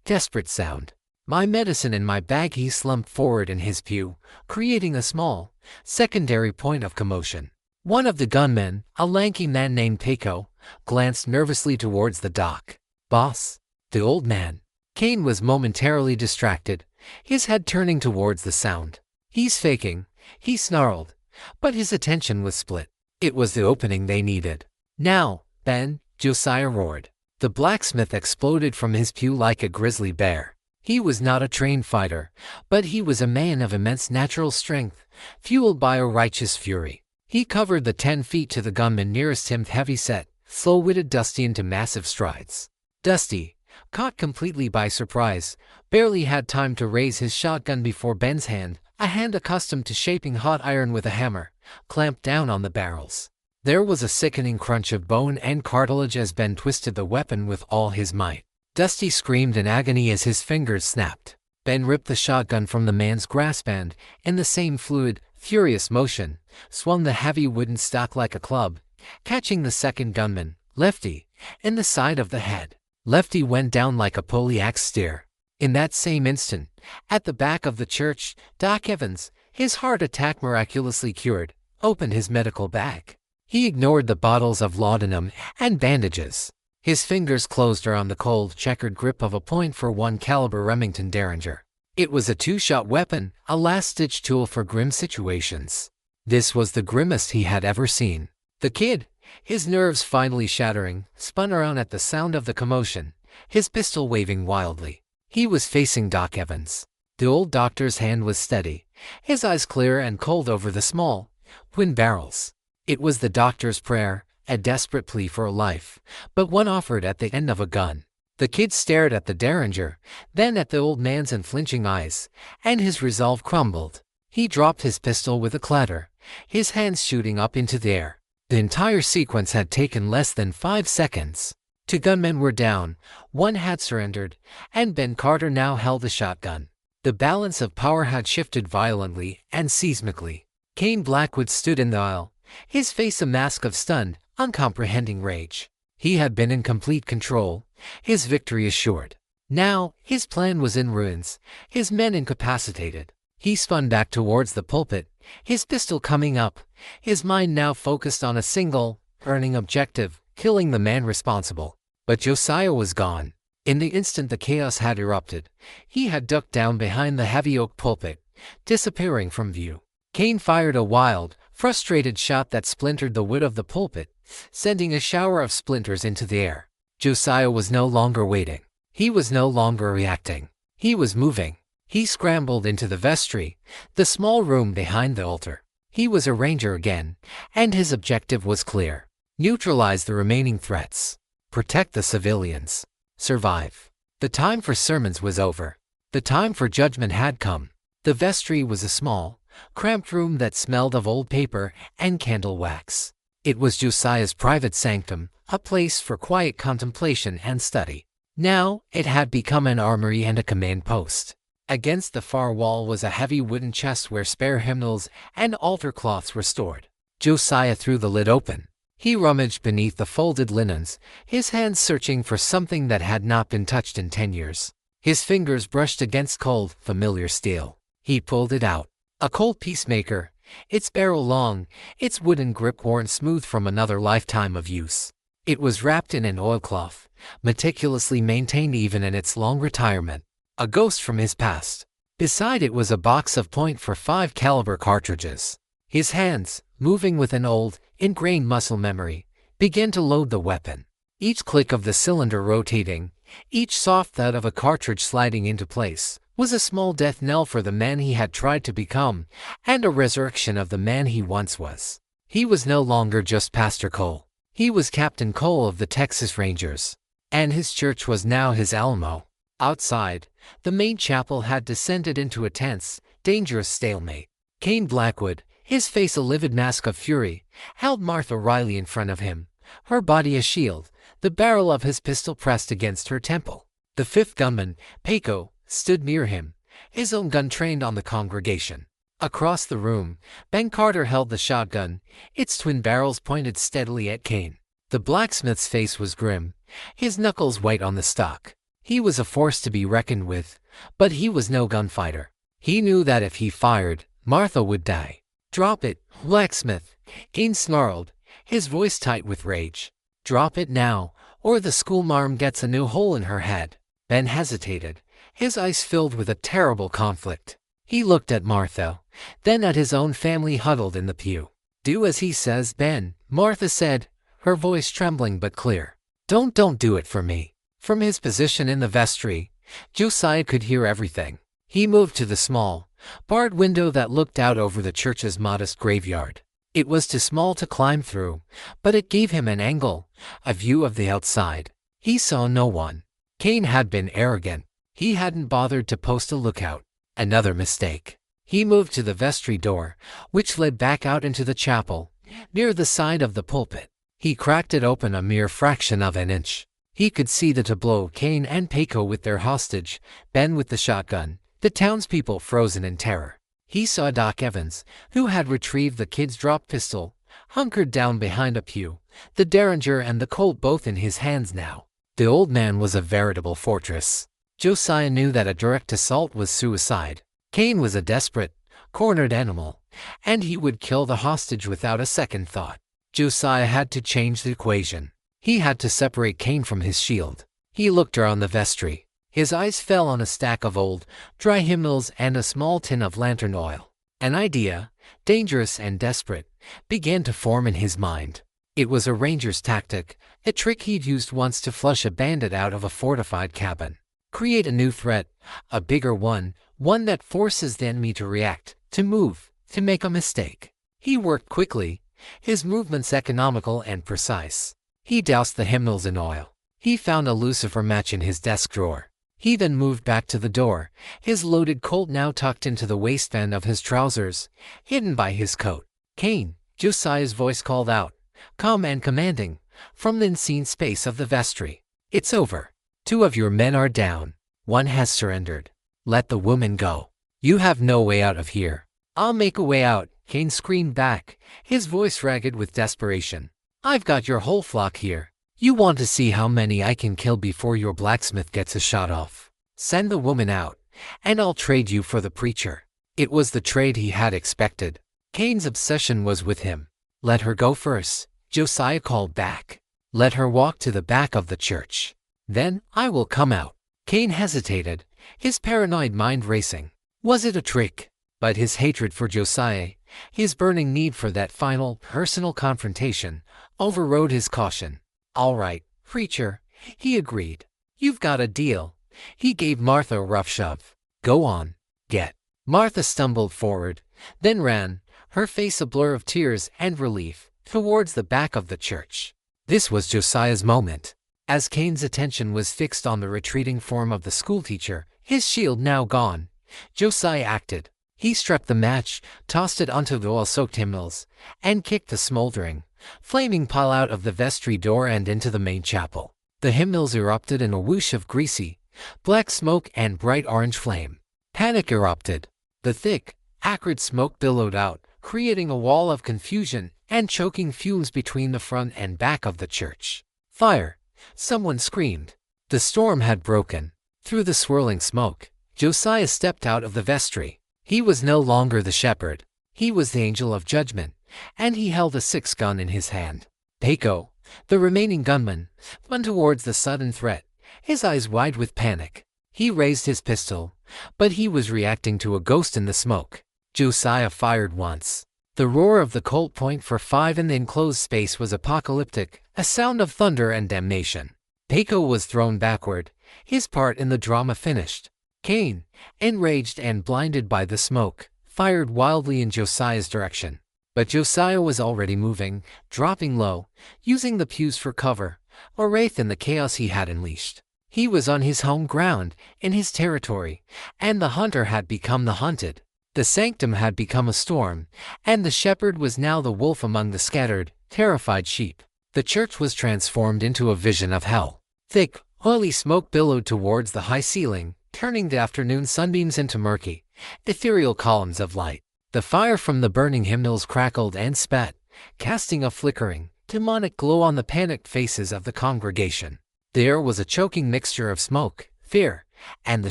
desperate sound. "My medicine in my bag." He slumped forward in his pew, creating a small, secondary point of commotion. One of the gunmen, a lanky man named Paco, glanced nervously towards the dock. "Boss?" The old man. Kane was momentarily distracted, his head turning towards the sound. "He's faking," he snarled, but his attention was split. It was the opening they needed. "Now, Ben," Josiah roared. The blacksmith exploded from his pew like a grizzly bear. He was not a trained fighter, but he was a man of immense natural strength, fueled by a righteous fury. He covered the 10 feet to the gunman nearest him, heavy-set, slow-witted Dusty into massive strides. Dusty, caught completely by surprise, barely had time to raise his shotgun before Ben's hand, a hand accustomed to shaping hot iron with a hammer, clamped down on the barrels. There was a sickening crunch of bone and cartilage as Ben twisted the weapon with all his might. Dusty screamed in agony as his fingers snapped. Ben ripped the shotgun from the man's grasp and, in the same fluid, furious motion, swung the heavy wooden stock like a club, catching the second gunman, Lefty, in the side of the head. Lefty went down like a poleaxe steer. In that same instant, at the back of the church, Doc Evans, his heart attack miraculously cured, opened his medical bag. He ignored the bottles of laudanum and bandages. His fingers closed around the cold, checkered grip of a .41 caliber Remington Derringer. It was a 2-shot weapon, a last-ditch tool for grim situations. This was the grimmest he had ever seen. The kid, his nerves finally shattering, spun around at the sound of the commotion, his pistol waving wildly. He was facing Doc Evans. The old doctor's hand was steady, his eyes clear and cold over the small, twin barrels. It was the doctor's prayer, a desperate plea for a life, but one offered at the end of a gun. The kid stared at the Derringer, then at the old man's unflinching eyes, and his resolve crumbled. He dropped his pistol with a clatter, his hands shooting up into the air. The entire sequence had taken less than 5 seconds. 2 gunmen were down, one had surrendered, and Ben Carter now held the shotgun. The balance of power had shifted violently and seismically. Kane Blackwood stood in the aisle, his face a mask of stunned, uncomprehending rage. He had been in complete control, his victory assured. Now, his plan was in ruins, his men incapacitated. He spun back towards the pulpit, his pistol coming up, his mind now focused on a single, burning objective, killing the man responsible. But Josiah was gone. In the instant the chaos had erupted, he had ducked down behind the heavy oak pulpit, disappearing from view. Kane fired a wild, frustrated shot that splintered the wood of the pulpit, sending a shower of splinters into the air. Josiah was no longer waiting. He was no longer reacting. He was moving. He scrambled into the vestry, the small room behind the altar. He was a ranger again, and his objective was clear. Neutralize the remaining threats. Protect the civilians. Survive. The time for sermons was over. The time for judgment had come. The vestry was a small, cramped room that smelled of old paper and candle wax. It was Josiah's private sanctum, a place for quiet contemplation and study. Now, it had become an armory and a command post. Against the far wall was a heavy wooden chest where spare hymnals and altar cloths were stored. Josiah threw the lid open. He rummaged beneath the folded linens, his hands searching for something that had not been touched in 10 years. His fingers brushed against cold, familiar steel. He pulled it out. A cold peacemaker, its barrel long, its wooden grip worn smooth from another lifetime of use. It was wrapped in an oilcloth, meticulously maintained even in its long retirement. A ghost from his past. Beside it was a box of .45 caliber cartridges. His hands, moving with an old, ingrained muscle memory, began to load the weapon. Each click of the cylinder rotating, each soft thud of a cartridge sliding into place, was a small death knell for the man he had tried to become, and a resurrection of the man he once was. He was no longer just Pastor Cole. He was Captain Cole of the Texas Rangers. And his church was now his Alamo. Outside, the main chapel had descended into a tense, dangerous stalemate. Cain Blackwood, his face a livid mask of fury, held Martha Riley in front of him, her body a shield, the barrel of his pistol pressed against her temple. The fifth gunman, Paco, stood near him, his own gun trained on the congregation. Across the room, Ben Carter held the shotgun, its twin barrels pointed steadily at Cain. The blacksmith's face was grim, his knuckles white on the stock. He was a force to be reckoned with, but he was no gunfighter. He knew that if he fired, Martha would die. "Drop it, blacksmith," Cain snarled, his voice tight with rage. "Drop it now, or the schoolmarm gets a new hole in her head." Ben hesitated, his eyes filled with a terrible conflict. He looked at Martha, then at his own family huddled in the pew. "Do as he says, Ben," Martha said, her voice trembling but clear. Don't do it for me." From his position in the vestry, Josiah could hear everything. He moved to the small, barred window that looked out over the church's modest graveyard. It was too small to climb through, but it gave him an angle, a view of the outside. He saw no one. Cain had been arrogant. He hadn't bothered to post a lookout. Another mistake. He moved to the vestry door, which led back out into the chapel, near the side of the pulpit. He cracked it open a mere fraction of an inch. He could see the tableau, Cain and Paco with their hostage, Ben with the shotgun, the townspeople frozen in terror. He saw Doc Evans, who had retrieved the kid's drop pistol, hunkered down behind a pew, the derringer and the Colt both in his hands now. The old man was a veritable fortress. Josiah knew that a direct assault was suicide. Cain was a desperate, cornered animal, and he would kill the hostage without a second thought. Josiah had to change the equation. He had to separate Cain from his shield. He looked around the vestry. His eyes fell on a stack of old, dry hymnals and a small tin of lantern oil. An idea, dangerous and desperate, began to form in his mind. It was a ranger's tactic, a trick he'd used once to flush a bandit out of a fortified cabin. Create a new threat, a bigger one that forces the enemy to react, to move, to make a mistake. He worked quickly, his movements economical and precise. He doused the hymnals in oil. He found a lucifer match in his desk drawer. He then moved back to the door, his loaded Colt now tucked into the waistband of his trousers, hidden by his coat. "Cain," Josiah's voice called out, calm and commanding, from the unseen space of the vestry. "It's over. 2 of your men are down. 1 has surrendered. Let the woman go. You have no way out of here." "I'll make a way out," Cain screamed back, his voice ragged with desperation. "I've got your whole flock here. You want to see how many I can kill before your blacksmith gets a shot off? Send the woman out, and I'll trade you for the preacher." It was the trade he had expected. Cain's obsession was with him. "Let her go first," Josiah called back. "Let her walk to the back of the church. Then I will come out." Cain hesitated, his paranoid mind racing. Was it a trick? But his hatred for Josiah, his burning need for that final, personal confrontation, overrode his caution. "All right, preacher," he agreed. "You've got a deal." He gave Martha a rough shove. "Go on, get." Martha stumbled forward, then ran, her face a blur of tears and relief, towards the back of the church. This was Josiah's moment. As Cain's attention was fixed on the retreating form of the schoolteacher, his shield now gone, Josiah acted. He struck the match, tossed it onto the oil-soaked hymnals, and kicked the smoldering, flaming pile out of the vestry door and into the main chapel. The hymnals erupted in a whoosh of greasy, black smoke and bright orange flame. Panic erupted. The thick, acrid smoke billowed out, creating a wall of confusion and choking fumes between the front and back of the church. "Fire!" someone screamed. The storm had broken. Through the swirling smoke, Josiah stepped out of the vestry. He was no longer the shepherd. He was the angel of judgment, and he held a 6 gun in his hand. Paco, the remaining gunman, spun towards the sudden threat, his eyes wide with panic. He raised his pistol, but he was reacting to a ghost in the smoke. Josiah fired once. The roar of the Colt .45 in the enclosed space was apocalyptic, a sound of thunder and damnation. Paco was thrown backward, his part in the drama finished. Cain, enraged and blinded by the smoke, fired wildly in Josiah's direction. But Josiah was already moving, dropping low, using the pews for cover, a wraith in the chaos he had unleashed. He was on his home ground, in his territory, and the hunter had become the hunted. The sanctum had become a storm, and the shepherd was now the wolf among the scattered, terrified sheep. The church was transformed into a vision of hell. Thick, oily smoke billowed towards the high ceiling, turning the afternoon sunbeams into murky, ethereal columns of light. The fire from the burning hymnals crackled and spat, casting a flickering, demonic glow on the panicked faces of the congregation. The air was a choking mixture of smoke, fear, and the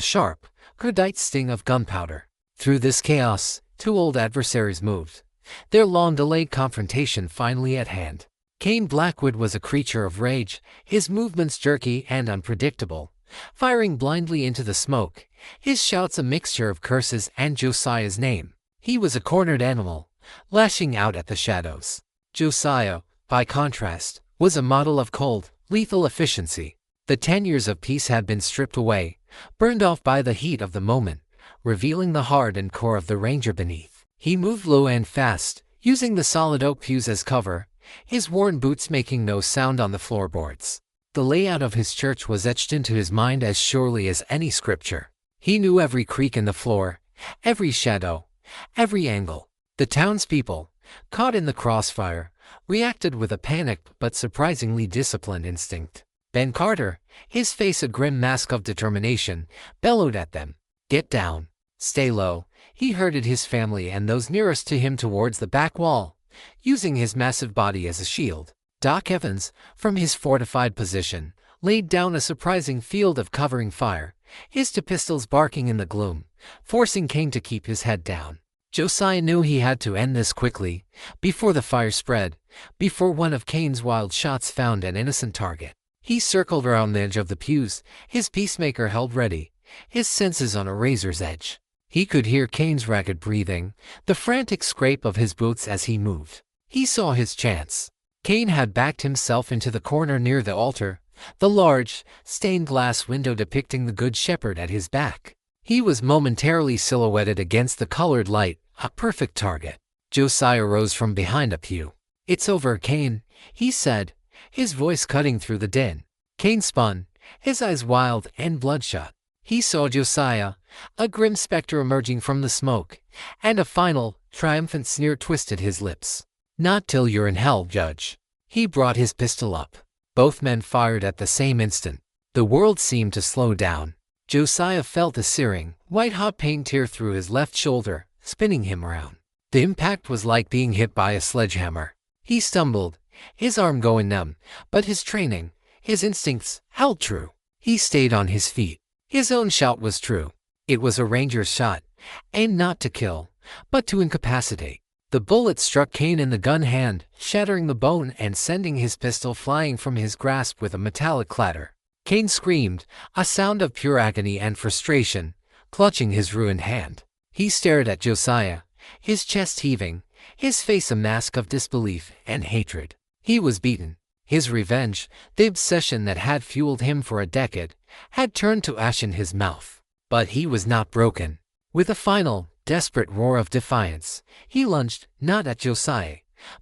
sharp, cordite sting of gunpowder. Through this chaos, two old adversaries moved, their long-delayed confrontation finally at hand. Cain Blackwood was a creature of rage, his movements jerky and unpredictable, firing blindly into the smoke, his shouts a mixture of curses and Josiah's name. He was a cornered animal, lashing out at the shadows. Josiah, by contrast, was a model of cold, lethal efficiency. The 10 years of peace had been stripped away, burned off by the heat of the moment, revealing the heart and core of the ranger beneath. He moved low and fast, using the solid oak pews as cover, his worn boots making no sound on the floorboards. The layout of his church was etched into his mind as surely as any scripture. He knew every creak in the floor, every shadow, every angle. The townspeople, caught in the crossfire, reacted with a panicked but surprisingly disciplined instinct. Ben Carter, his face a grim mask of determination, bellowed at them. "Get down. Stay low." He herded his family and those nearest to him towards the back wall, using his massive body as a shield. Doc Evans, from his fortified position, laid down a surprising field of covering fire, his two pistols barking in the gloom, forcing Cain to keep his head down. Josiah knew he had to end this quickly, before the fire spread, before one of Cain's wild shots found an innocent target. He circled around the edge of the pews, his peacemaker held ready, his senses on a razor's edge. He could hear Cain's ragged breathing, the frantic scrape of his boots as he moved. He saw his chance. Cain had backed himself into the corner near the altar, the large, stained glass window depicting the Good Shepherd at his back. He was momentarily silhouetted against the colored light, a perfect target. Josiah rose from behind a pew. "It's over, Cain," he said, his voice cutting through the din. Cain spun, his eyes wild and bloodshot. He saw Josiah, a grim specter emerging from the smoke, and a final, triumphant sneer twisted his lips. "Not till you're in hell, Judge." He brought his pistol up. Both men fired at the same instant. The world seemed to slow down. Josiah felt a searing, white-hot pain tear through his left shoulder, spinning him around. The impact was like being hit by a sledgehammer. He stumbled, his arm going numb, but his training, his instincts, held true. He stayed on his feet. His own shout was true. It was a ranger's shot, aimed not to kill, but to incapacitate. The bullet struck Cain in the gun hand, shattering the bone and sending his pistol flying from his grasp with a metallic clatter. Cain screamed, a sound of pure agony and frustration, clutching his ruined hand. He stared at Josiah, his chest heaving, his face a mask of disbelief and hatred. He was beaten. His revenge, the obsession that had fueled him for a decade, had turned to ash in his mouth. But he was not broken. With a final, desperate roar of defiance, he lunged, not at Josiah,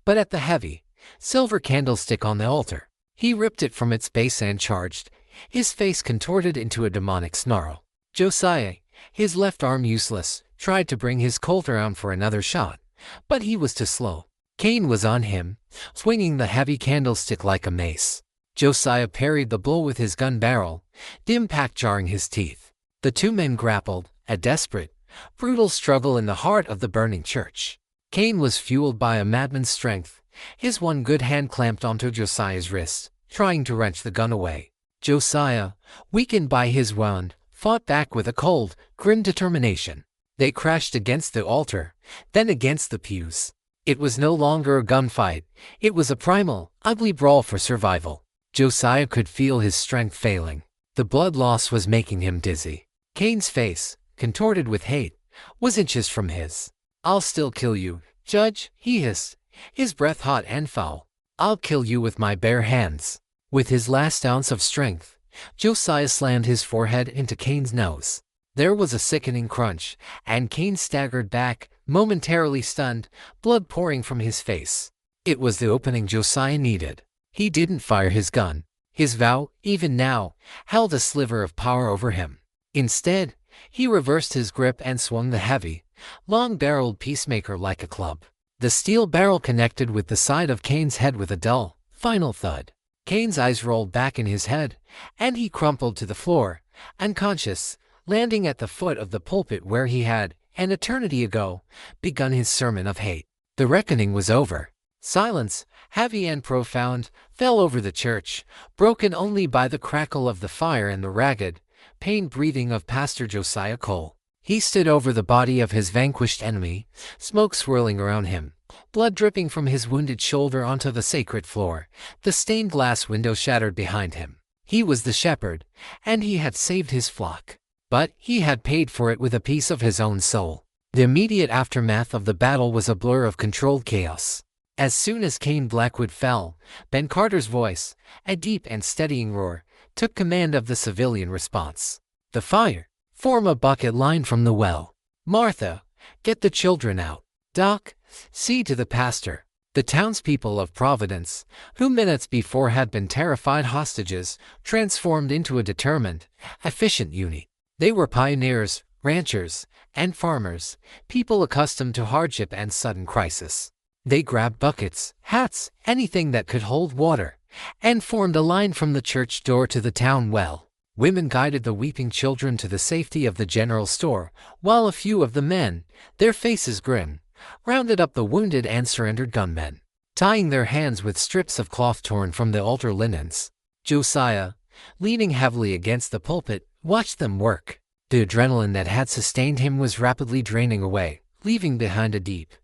but at the heavy, silver candlestick on the altar. He ripped it from its base and charged, his face contorted into a demonic snarl. Josiah, his left arm useless, tried to bring his Colt around for another shot, but he was too slow. Cain was on him, swinging the heavy candlestick like a mace. Josiah parried the blow with his gun barrel, the impact jarring his teeth. The two men grappled, a desperate, brutal struggle in the heart of the burning church. Cain was fueled by a madman's strength, his one good hand clamped onto Josiah's wrist, trying to wrench the gun away. Josiah, weakened by his wound, fought back with a cold, grim determination. They crashed against the altar, then against the pews. It was no longer a gunfight. It was a primal, ugly brawl for survival. Josiah could feel his strength failing. The blood loss was making him dizzy. Cain's face, contorted with hate, was inches from his. "I'll still kill you, Judge," he hissed, his breath hot and foul. "I'll kill you with my bare hands." With his last ounce of strength, Josiah slammed his forehead into Cain's nose. There was a sickening crunch, and Cain staggered back, momentarily stunned, blood pouring from his face. It was the opening Josiah needed. He didn't fire his gun. His vow, even now, held a sliver of power over him. Instead, he reversed his grip and swung the heavy, long-barreled peacemaker like a club. The steel barrel connected with the side of Cain's head with a dull, final thud. Cain's eyes rolled back in his head, and he crumpled to the floor, unconscious, landing at the foot of the pulpit where he had, an eternity ago, begun his sermon of hate. The reckoning was over. Silence, heavy and profound, fell over the church, broken only by the crackle of the fire and the ragged, pained breathing of Pastor Josiah Cole. He stood over the body of his vanquished enemy, smoke swirling around him, blood dripping from his wounded shoulder onto the sacred floor, the stained glass window shattered behind him. He was the shepherd, and he had saved his flock. But he had paid for it with a piece of his own soul. The immediate aftermath of the battle was a blur of controlled chaos. As soon as Cain Blackwood fell, Ben Carter's voice, a deep and steadying roar, took command of the civilian response. The fire. Form a bucket line from the well. Martha, get the children out. Doc, see to the pastor. The townspeople of Providence, who minutes before had been terrified hostages, transformed into a determined, efficient unit. They were pioneers, ranchers, and farmers, people accustomed to hardship and sudden crisis. They grabbed buckets, hats, anything that could hold water, and formed a line from the church door to the town well. Women guided the weeping children to the safety of the general store, while a few of the men, their faces grim, rounded up the wounded and surrendered gunmen, tying their hands with strips of cloth torn from the altar linens. Josiah, leaning heavily against the pulpit, watched them work. The adrenaline that had sustained him was rapidly draining away, leaving behind a deep,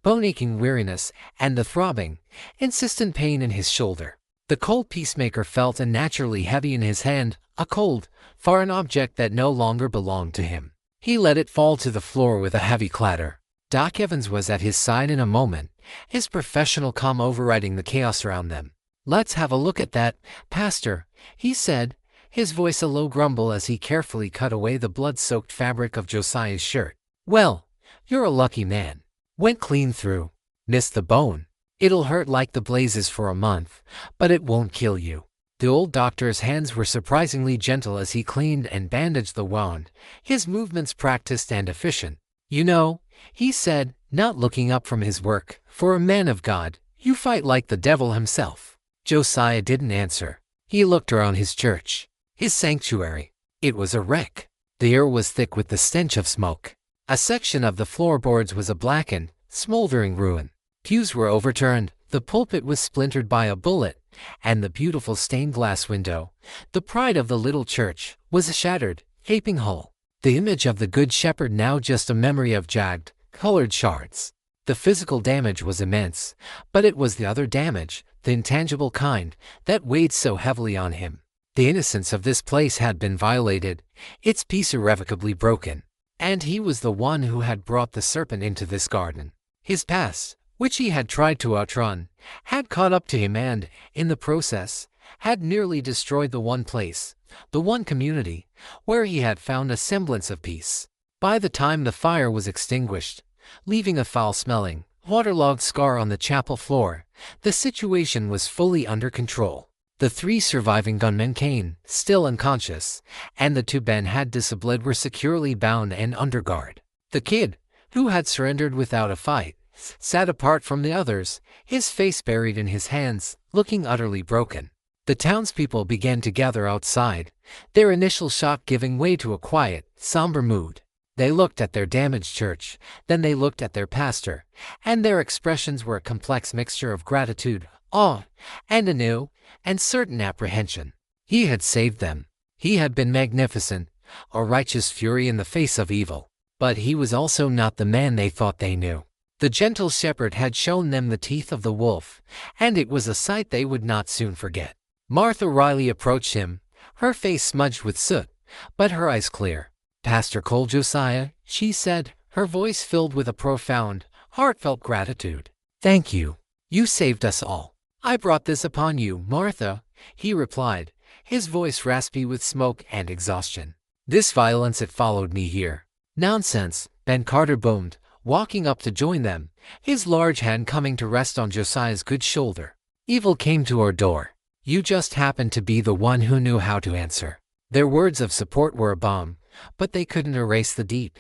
bone-aching weariness and the throbbing, insistent pain in his shoulder. The cold peacemaker felt unnaturally heavy in his hand, a cold, foreign object that no longer belonged to him. He let it fall to the floor with a heavy clatter. Doc Evans was at his side in a moment, his professional calm overriding the chaos around them. "Let's have a look at that, Pastor," he said, his voice a low grumble as he carefully cut away the blood-soaked fabric of Josiah's shirt. "Well, you're a lucky man. Went clean through. Missed the bone. It'll hurt like the blazes for a month, but it won't kill you." The old doctor's hands were surprisingly gentle as he cleaned and bandaged the wound, his movements practiced and efficient. "You know," he said, not looking up from his work, "for a man of God, you fight like the devil himself." Josiah didn't answer. He looked around his church, his sanctuary. It was a wreck. The air was thick with the stench of smoke. A section of the floorboards was a blackened, smoldering ruin. Pews were overturned, the pulpit was splintered by a bullet, and the beautiful stained glass window, the pride of the little church, was a shattered, gaping hole. The image of the Good Shepherd now just a memory of jagged, colored shards. The physical damage was immense, but it was the other damage, the intangible kind, that weighed so heavily on him. The innocence of this place had been violated, its peace irrevocably broken. And he was the one who had brought the serpent into this garden. His past, which he had tried to outrun, had caught up to him and, in the process, had nearly destroyed the one place, the one community, where he had found a semblance of peace. By the time the fire was extinguished, leaving a foul-smelling, waterlogged scar on the chapel floor, the situation was fully under control. The 3 surviving gunmen, Cain, still unconscious, and the 2 Ben had disabled, were securely bound and under guard. The kid, who had surrendered without a fight, sat apart from the others, his face buried in his hands, looking utterly broken. The townspeople began to gather outside, their initial shock giving way to a quiet, somber mood. They looked at their damaged church, then they looked at their pastor, and their expressions were a complex mixture of gratitude, awe, and a new and certain apprehension. He had saved them. He had been magnificent, a righteous fury in the face of evil. But he was also not the man they thought they knew. The gentle shepherd had shown them the teeth of the wolf, and it was a sight they would not soon forget. Martha Riley approached him, her face smudged with soot, but her eyes clear. "Pastor Cole, Josiah," she said, her voice filled with a profound, heartfelt gratitude. "Thank you. You saved us all." "I brought this upon you, Martha," he replied, his voice raspy with smoke and exhaustion. "This violence, it followed me here." "Nonsense," Ben Carter boomed, walking up to join them, his large hand coming to rest on Josiah's good shoulder. "Evil came to our door. You just happened to be the one who knew how to answer." Their words of support were a balm, but they couldn't erase the deep,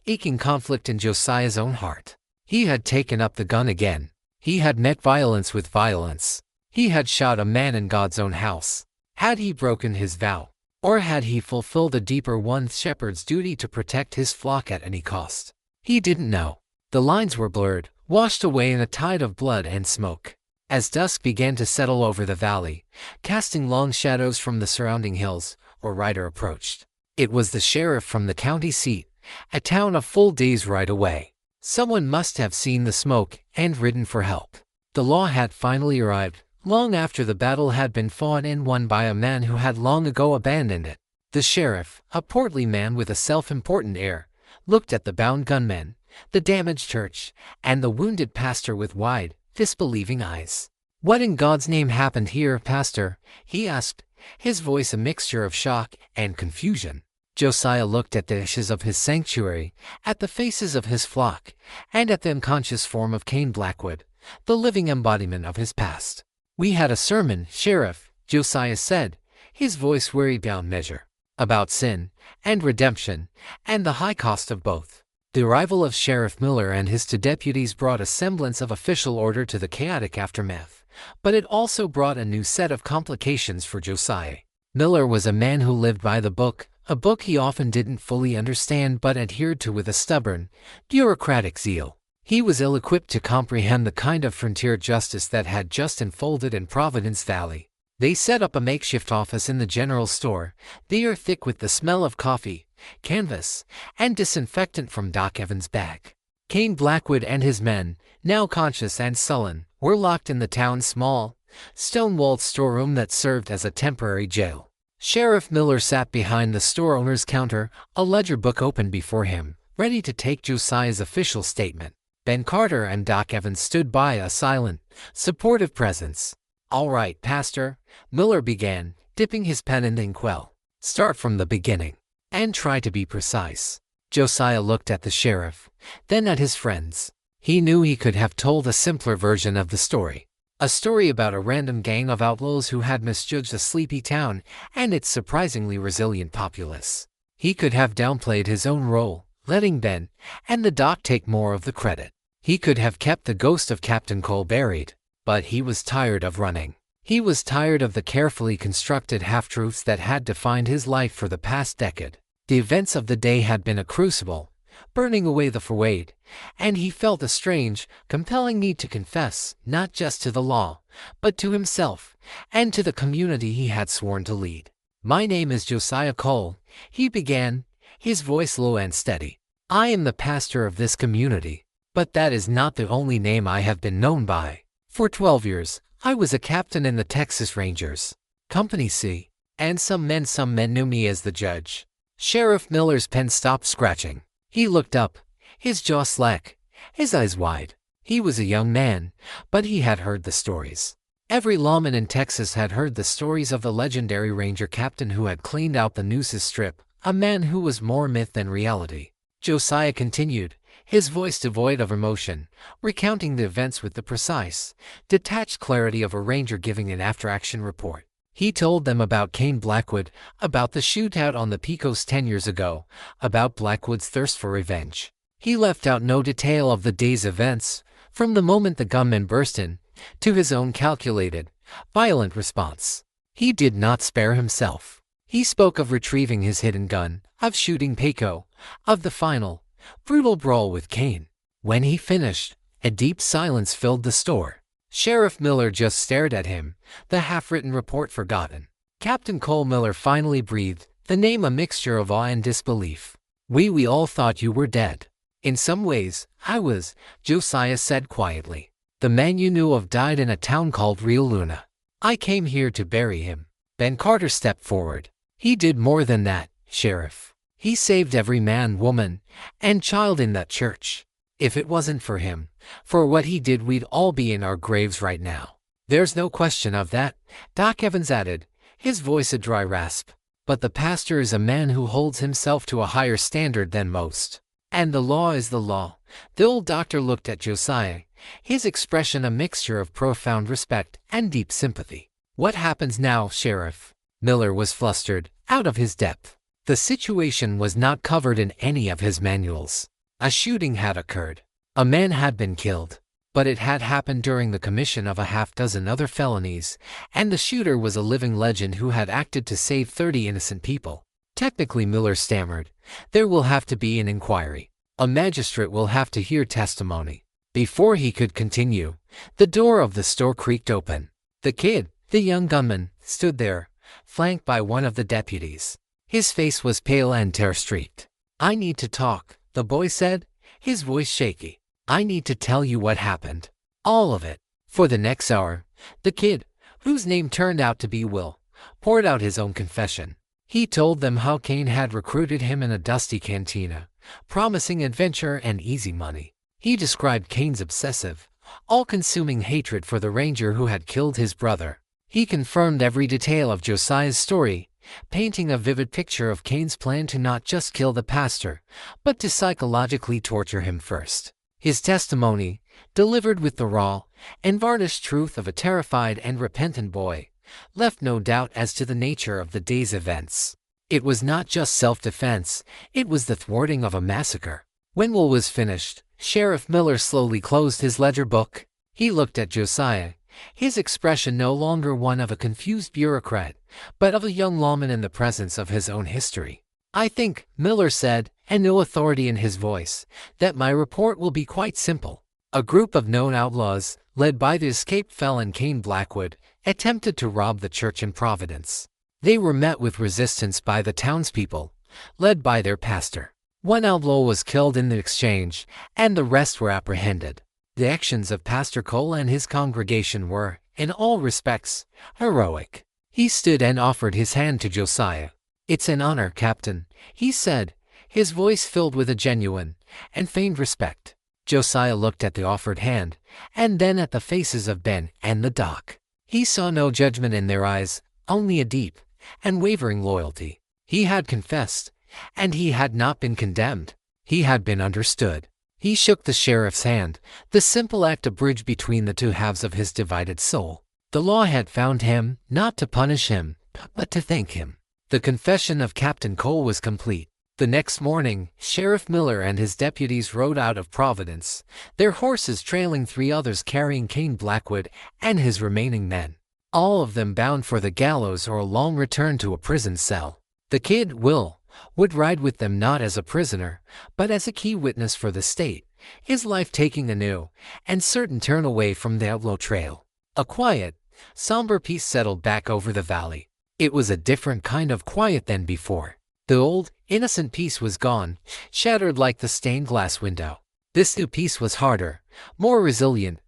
aching conflict in Josiah's own heart. He had taken up the gun again. He had met violence with violence. He had shot a man in God's own house. Had he broken his vow? Or had he fulfilled a deeper one, shepherd's duty to protect his flock at any cost? He didn't know. The lines were blurred, washed away in a tide of blood and smoke. As dusk began to settle over the valley, casting long shadows from the surrounding hills, a rider approached. It was the sheriff from the county seat, a town a full day's ride away. Someone must have seen the smoke and ridden for help. The law had finally arrived, long after the battle had been fought and won by a man who had long ago abandoned it. The sheriff, a portly man with a self-important air, looked at the bound gunmen, the damaged church, and the wounded pastor with wide, disbelieving eyes. "What in God's name happened here, Pastor?" he asked, his voice a mixture of shock and confusion. Josiah looked at the ashes of his sanctuary, at the faces of his flock, and at the unconscious form of Cain Blackwood, the living embodiment of his past. "We had a sermon, Sheriff," Josiah said, his voice weary beyond measure, "about sin and redemption, and the high cost of both." The arrival of Sheriff Miller and his two deputies brought a semblance of official order to the chaotic aftermath, but it also brought a new set of complications for Josiah. Miller was a man who lived by the book, a book he often didn't fully understand but adhered to with a stubborn, bureaucratic zeal. He was ill-equipped to comprehend the kind of frontier justice that had just unfolded in Providence Valley. They set up a makeshift office in the general store, the air thick with the smell of coffee, canvas, and disinfectant from Doc Evans' bag. Cain Blackwood and his men, now conscious and sullen, were locked in the town's small, stone-walled storeroom that served as a temporary jail. Sheriff Miller sat behind the store owner's counter, a ledger book open before him, ready to take Josiah's official statement. Ben Carter and Doc Evans stood by, a silent, supportive presence. "All right, Pastor," Miller began, dipping his pen in the inkwell. "Start from the beginning, and try to be precise." Josiah looked at the sheriff, then at his friends. He knew he could have told a simpler version of the story. A story about a random gang of outlaws who had misjudged a sleepy town and its surprisingly resilient populace. He could have downplayed his own role, letting Ben and the doc take more of the credit. He could have kept the ghost of Captain Cole buried, but he was tired of running. He was tired of the carefully constructed half-truths that had defined his life for the past decade. The events of the day had been a crucible, burning away the foreweighed, and he felt a strange, compelling need to confess, not just to the law, but to himself, and to the community he had sworn to lead. "My name is Josiah Cole," he began, his voice low and steady. "I am the pastor of this community, but that is not the only name I have been known by. For 12 years, I was a captain in the Texas Rangers, Company C, and some men knew me as the judge." Sheriff Miller's pen stopped scratching. He looked up, his jaw slack, his eyes wide. He was a young man, but he had heard the stories. Every lawman in Texas had heard the stories of the legendary Ranger captain who had cleaned out the nooses strip, a man who was more myth than reality. Josiah continued, his voice devoid of emotion, recounting the events with the precise, detached clarity of a ranger giving an after-action report. He told them about Cain Blackwood, about the shootout on the Pecos 10 years ago, about Blackwood's thirst for revenge. He left out no detail of the day's events, from the moment the gunmen burst in, to his own calculated, violent response. He did not spare himself. He spoke of retrieving his hidden gun, of shooting Paco, of the final, brutal brawl with Cain. When he finished, a deep silence filled the store. Sheriff Miller just stared at him, the half-written report forgotten. Captain Cole Miller finally breathed, the name a mixture of awe and disbelief. We all thought you were dead." "In some ways, I was," Josiah said quietly. "The man you knew of died in a town called Rio Luna. I came here to bury him." Ben Carter stepped forward. "He did more than that, Sheriff. He saved every man, woman, and child in that church. If it wasn't for him, for what he did, we'd all be in our graves right now." "There's no question of that," Doc Evans added, his voice a dry rasp. "But the pastor is a man who holds himself to a higher standard than most. And the law is the law." The old doctor looked at Josiah, his expression a mixture of profound respect and deep sympathy. "What happens now, Sheriff?" Miller was flustered, out of his depth. The situation was not covered in any of his manuals. A shooting had occurred. A man had been killed. But it had happened during the commission of a half-dozen other felonies, and the shooter was a living legend who had acted to save 30 innocent people. Technically, Miller stammered, there will have to be an inquiry. A magistrate will have to hear testimony. Before he could continue, the door of the store creaked open. The kid, the young gunman, stood there, flanked by one of the deputies. His face was pale and tear-streaked. I need to talk, the boy said, his voice shaky. I need to tell you what happened. All of it. For the next hour, the kid, whose name turned out to be Will, poured out his own confession. He told them how Kane had recruited him in a dusty cantina, promising adventure and easy money. He described Kane's obsessive, all-consuming hatred for the ranger who had killed his brother. He confirmed every detail of Josiah's story, painting a vivid picture of Kane's plan to not just kill the pastor, but to psychologically torture him first. His testimony, delivered with the raw and varnished truth of a terrified and repentant boy, left no doubt as to the nature of the day's events. It was not just self-defense, it was the thwarting of a massacre. When Will was finished, Sheriff Miller slowly closed his ledger book. He looked at Josiah, his expression no longer one of a confused bureaucrat, but of a young lawman in the presence of his own history. I think, Miller said, and no authority in his voice, that my report will be quite simple. A group of known outlaws, led by the escaped felon Kane Blackwood, attempted to rob the church in Providence. They were met with resistance by the townspeople, led by their pastor. One outlaw was killed in the exchange, and the rest were apprehended. The actions of Pastor Cole and his congregation were, in all respects, heroic. He stood and offered his hand to Josiah. It's an honor, Captain, he said, his voice filled with a genuine and feigned respect. Josiah looked at the offered hand, and then at the faces of Ben and the doc. He saw no judgment in their eyes, only a deep and wavering loyalty. He had confessed, and he had not been condemned. He had been understood. He shook the sheriff's hand, the simple act a bridge between the two halves of his divided soul. The law had found him, not to punish him, but to thank him. The confession of Captain Cole was complete. The next morning, Sheriff Miller and his deputies rode out of Providence, their horses trailing 3 others carrying Kane Blackwood and his remaining men. All of them bound for the gallows or a long return to a prison cell. The kid, Will, would ride with them not as a prisoner, but as a key witness for the state, his life taking a new and certain turn away from the outlaw trail. A quiet, somber peace settled back over the valley. It was a different kind of quiet than before. The old, innocent peace was gone, shattered like the stained glass window. This new peace was harder, more resilient,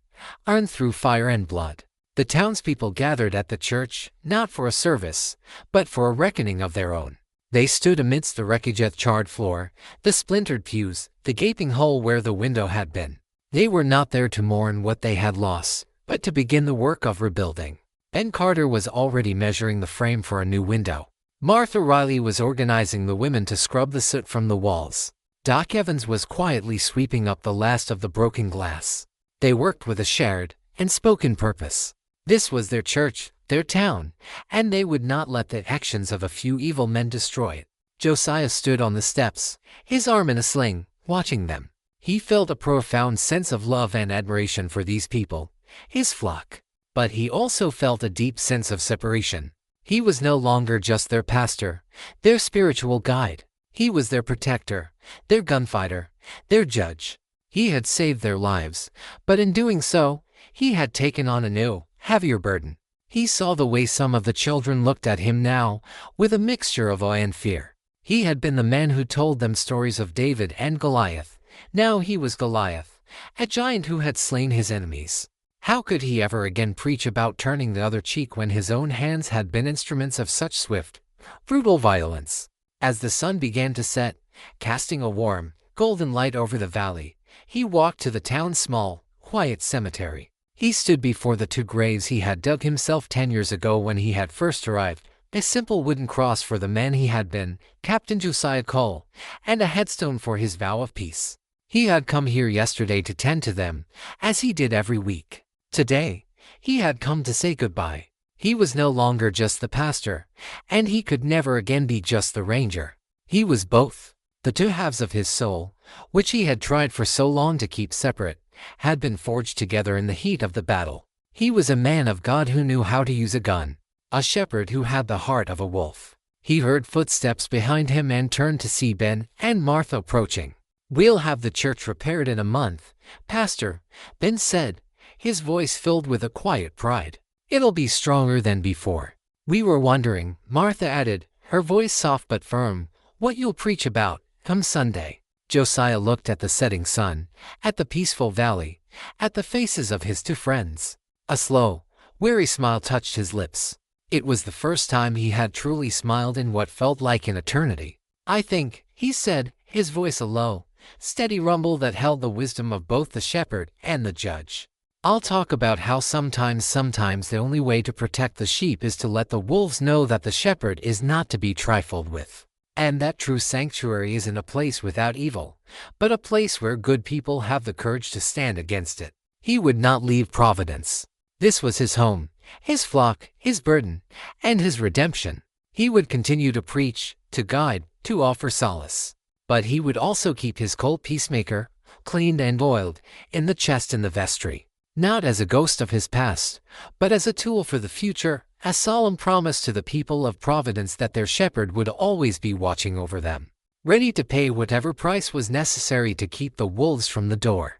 earned through fire and blood. The townspeople gathered at the church, not for a service, but for a reckoning of their own. They stood amidst the wreckage of the charred floor, the splintered pews, the gaping hole where the window had been. They were not there to mourn what they had lost, but to begin the work of rebuilding. Ben Carter was already measuring the frame for a new window. Martha Riley was organizing the women to scrub the soot from the walls. Doc Evans was quietly sweeping up the last of the broken glass. They worked with a shared and spoken purpose. This was their church, their town, and they would not let the actions of a few evil men destroy it. Josiah stood on the steps, his arm in a sling, watching them. He felt a profound sense of love and admiration for these people, his flock. But he also felt a deep sense of separation. He was no longer just their pastor, their spiritual guide. He was their protector, their gunfighter, their judge. He had saved their lives, but in doing so, he had taken on a new, heavier burden. He saw the way some of the children looked at him now, with a mixture of awe and fear. He had been the man who told them stories of David and Goliath. Now he was Goliath, a giant who had slain his enemies. How could he ever again preach about turning the other cheek when his own hands had been instruments of such swift, brutal violence? As the sun began to set, casting a warm, golden light over the valley, he walked to the town's small, quiet cemetery. He stood before the 2 graves he had dug himself 10 years ago when he had first arrived, a simple wooden cross for the man he had been, Captain Josiah Cole, and a headstone for his vow of peace. He had come here yesterday to tend to them, as he did every week. Today, he had come to say goodbye. He was no longer just the pastor, and he could never again be just the ranger. He was both. The two halves of his soul, which he had tried for so long to keep separate, had been forged together in the heat of the battle. He was a man of God who knew how to use a gun, a shepherd who had the heart of a wolf. He heard footsteps behind him and turned to see Ben and Martha approaching. "We'll have the church repaired in a month, Pastor," Ben said, his voice filled with a quiet pride. "It'll be stronger than before." "We were wondering," Martha added, her voice soft but firm, "what you'll preach about come Sunday." Josiah looked at the setting sun, at the peaceful valley, at the faces of his two friends. A slow, weary smile touched his lips. It was the first time he had truly smiled in what felt like an eternity. "I think," he said, his voice a low, steady rumble that held the wisdom of both the shepherd and the judge. "I'll talk about how sometimes the only way to protect the sheep is to let the wolves know that the shepherd is not to be trifled with. And that true sanctuary isn't a place without evil, but a place where good people have the courage to stand against it." He would not leave Providence. This was his home, his flock, his burden, and his redemption. He would continue to preach, to guide, to offer solace. But he would also keep his cold peacemaker, cleaned and oiled, in the chest in the vestry. Not as a ghost of his past, but as a tool for the future, a solemn promise to the people of Providence that their shepherd would always be watching over them, ready to pay whatever price was necessary to keep the wolves from the door.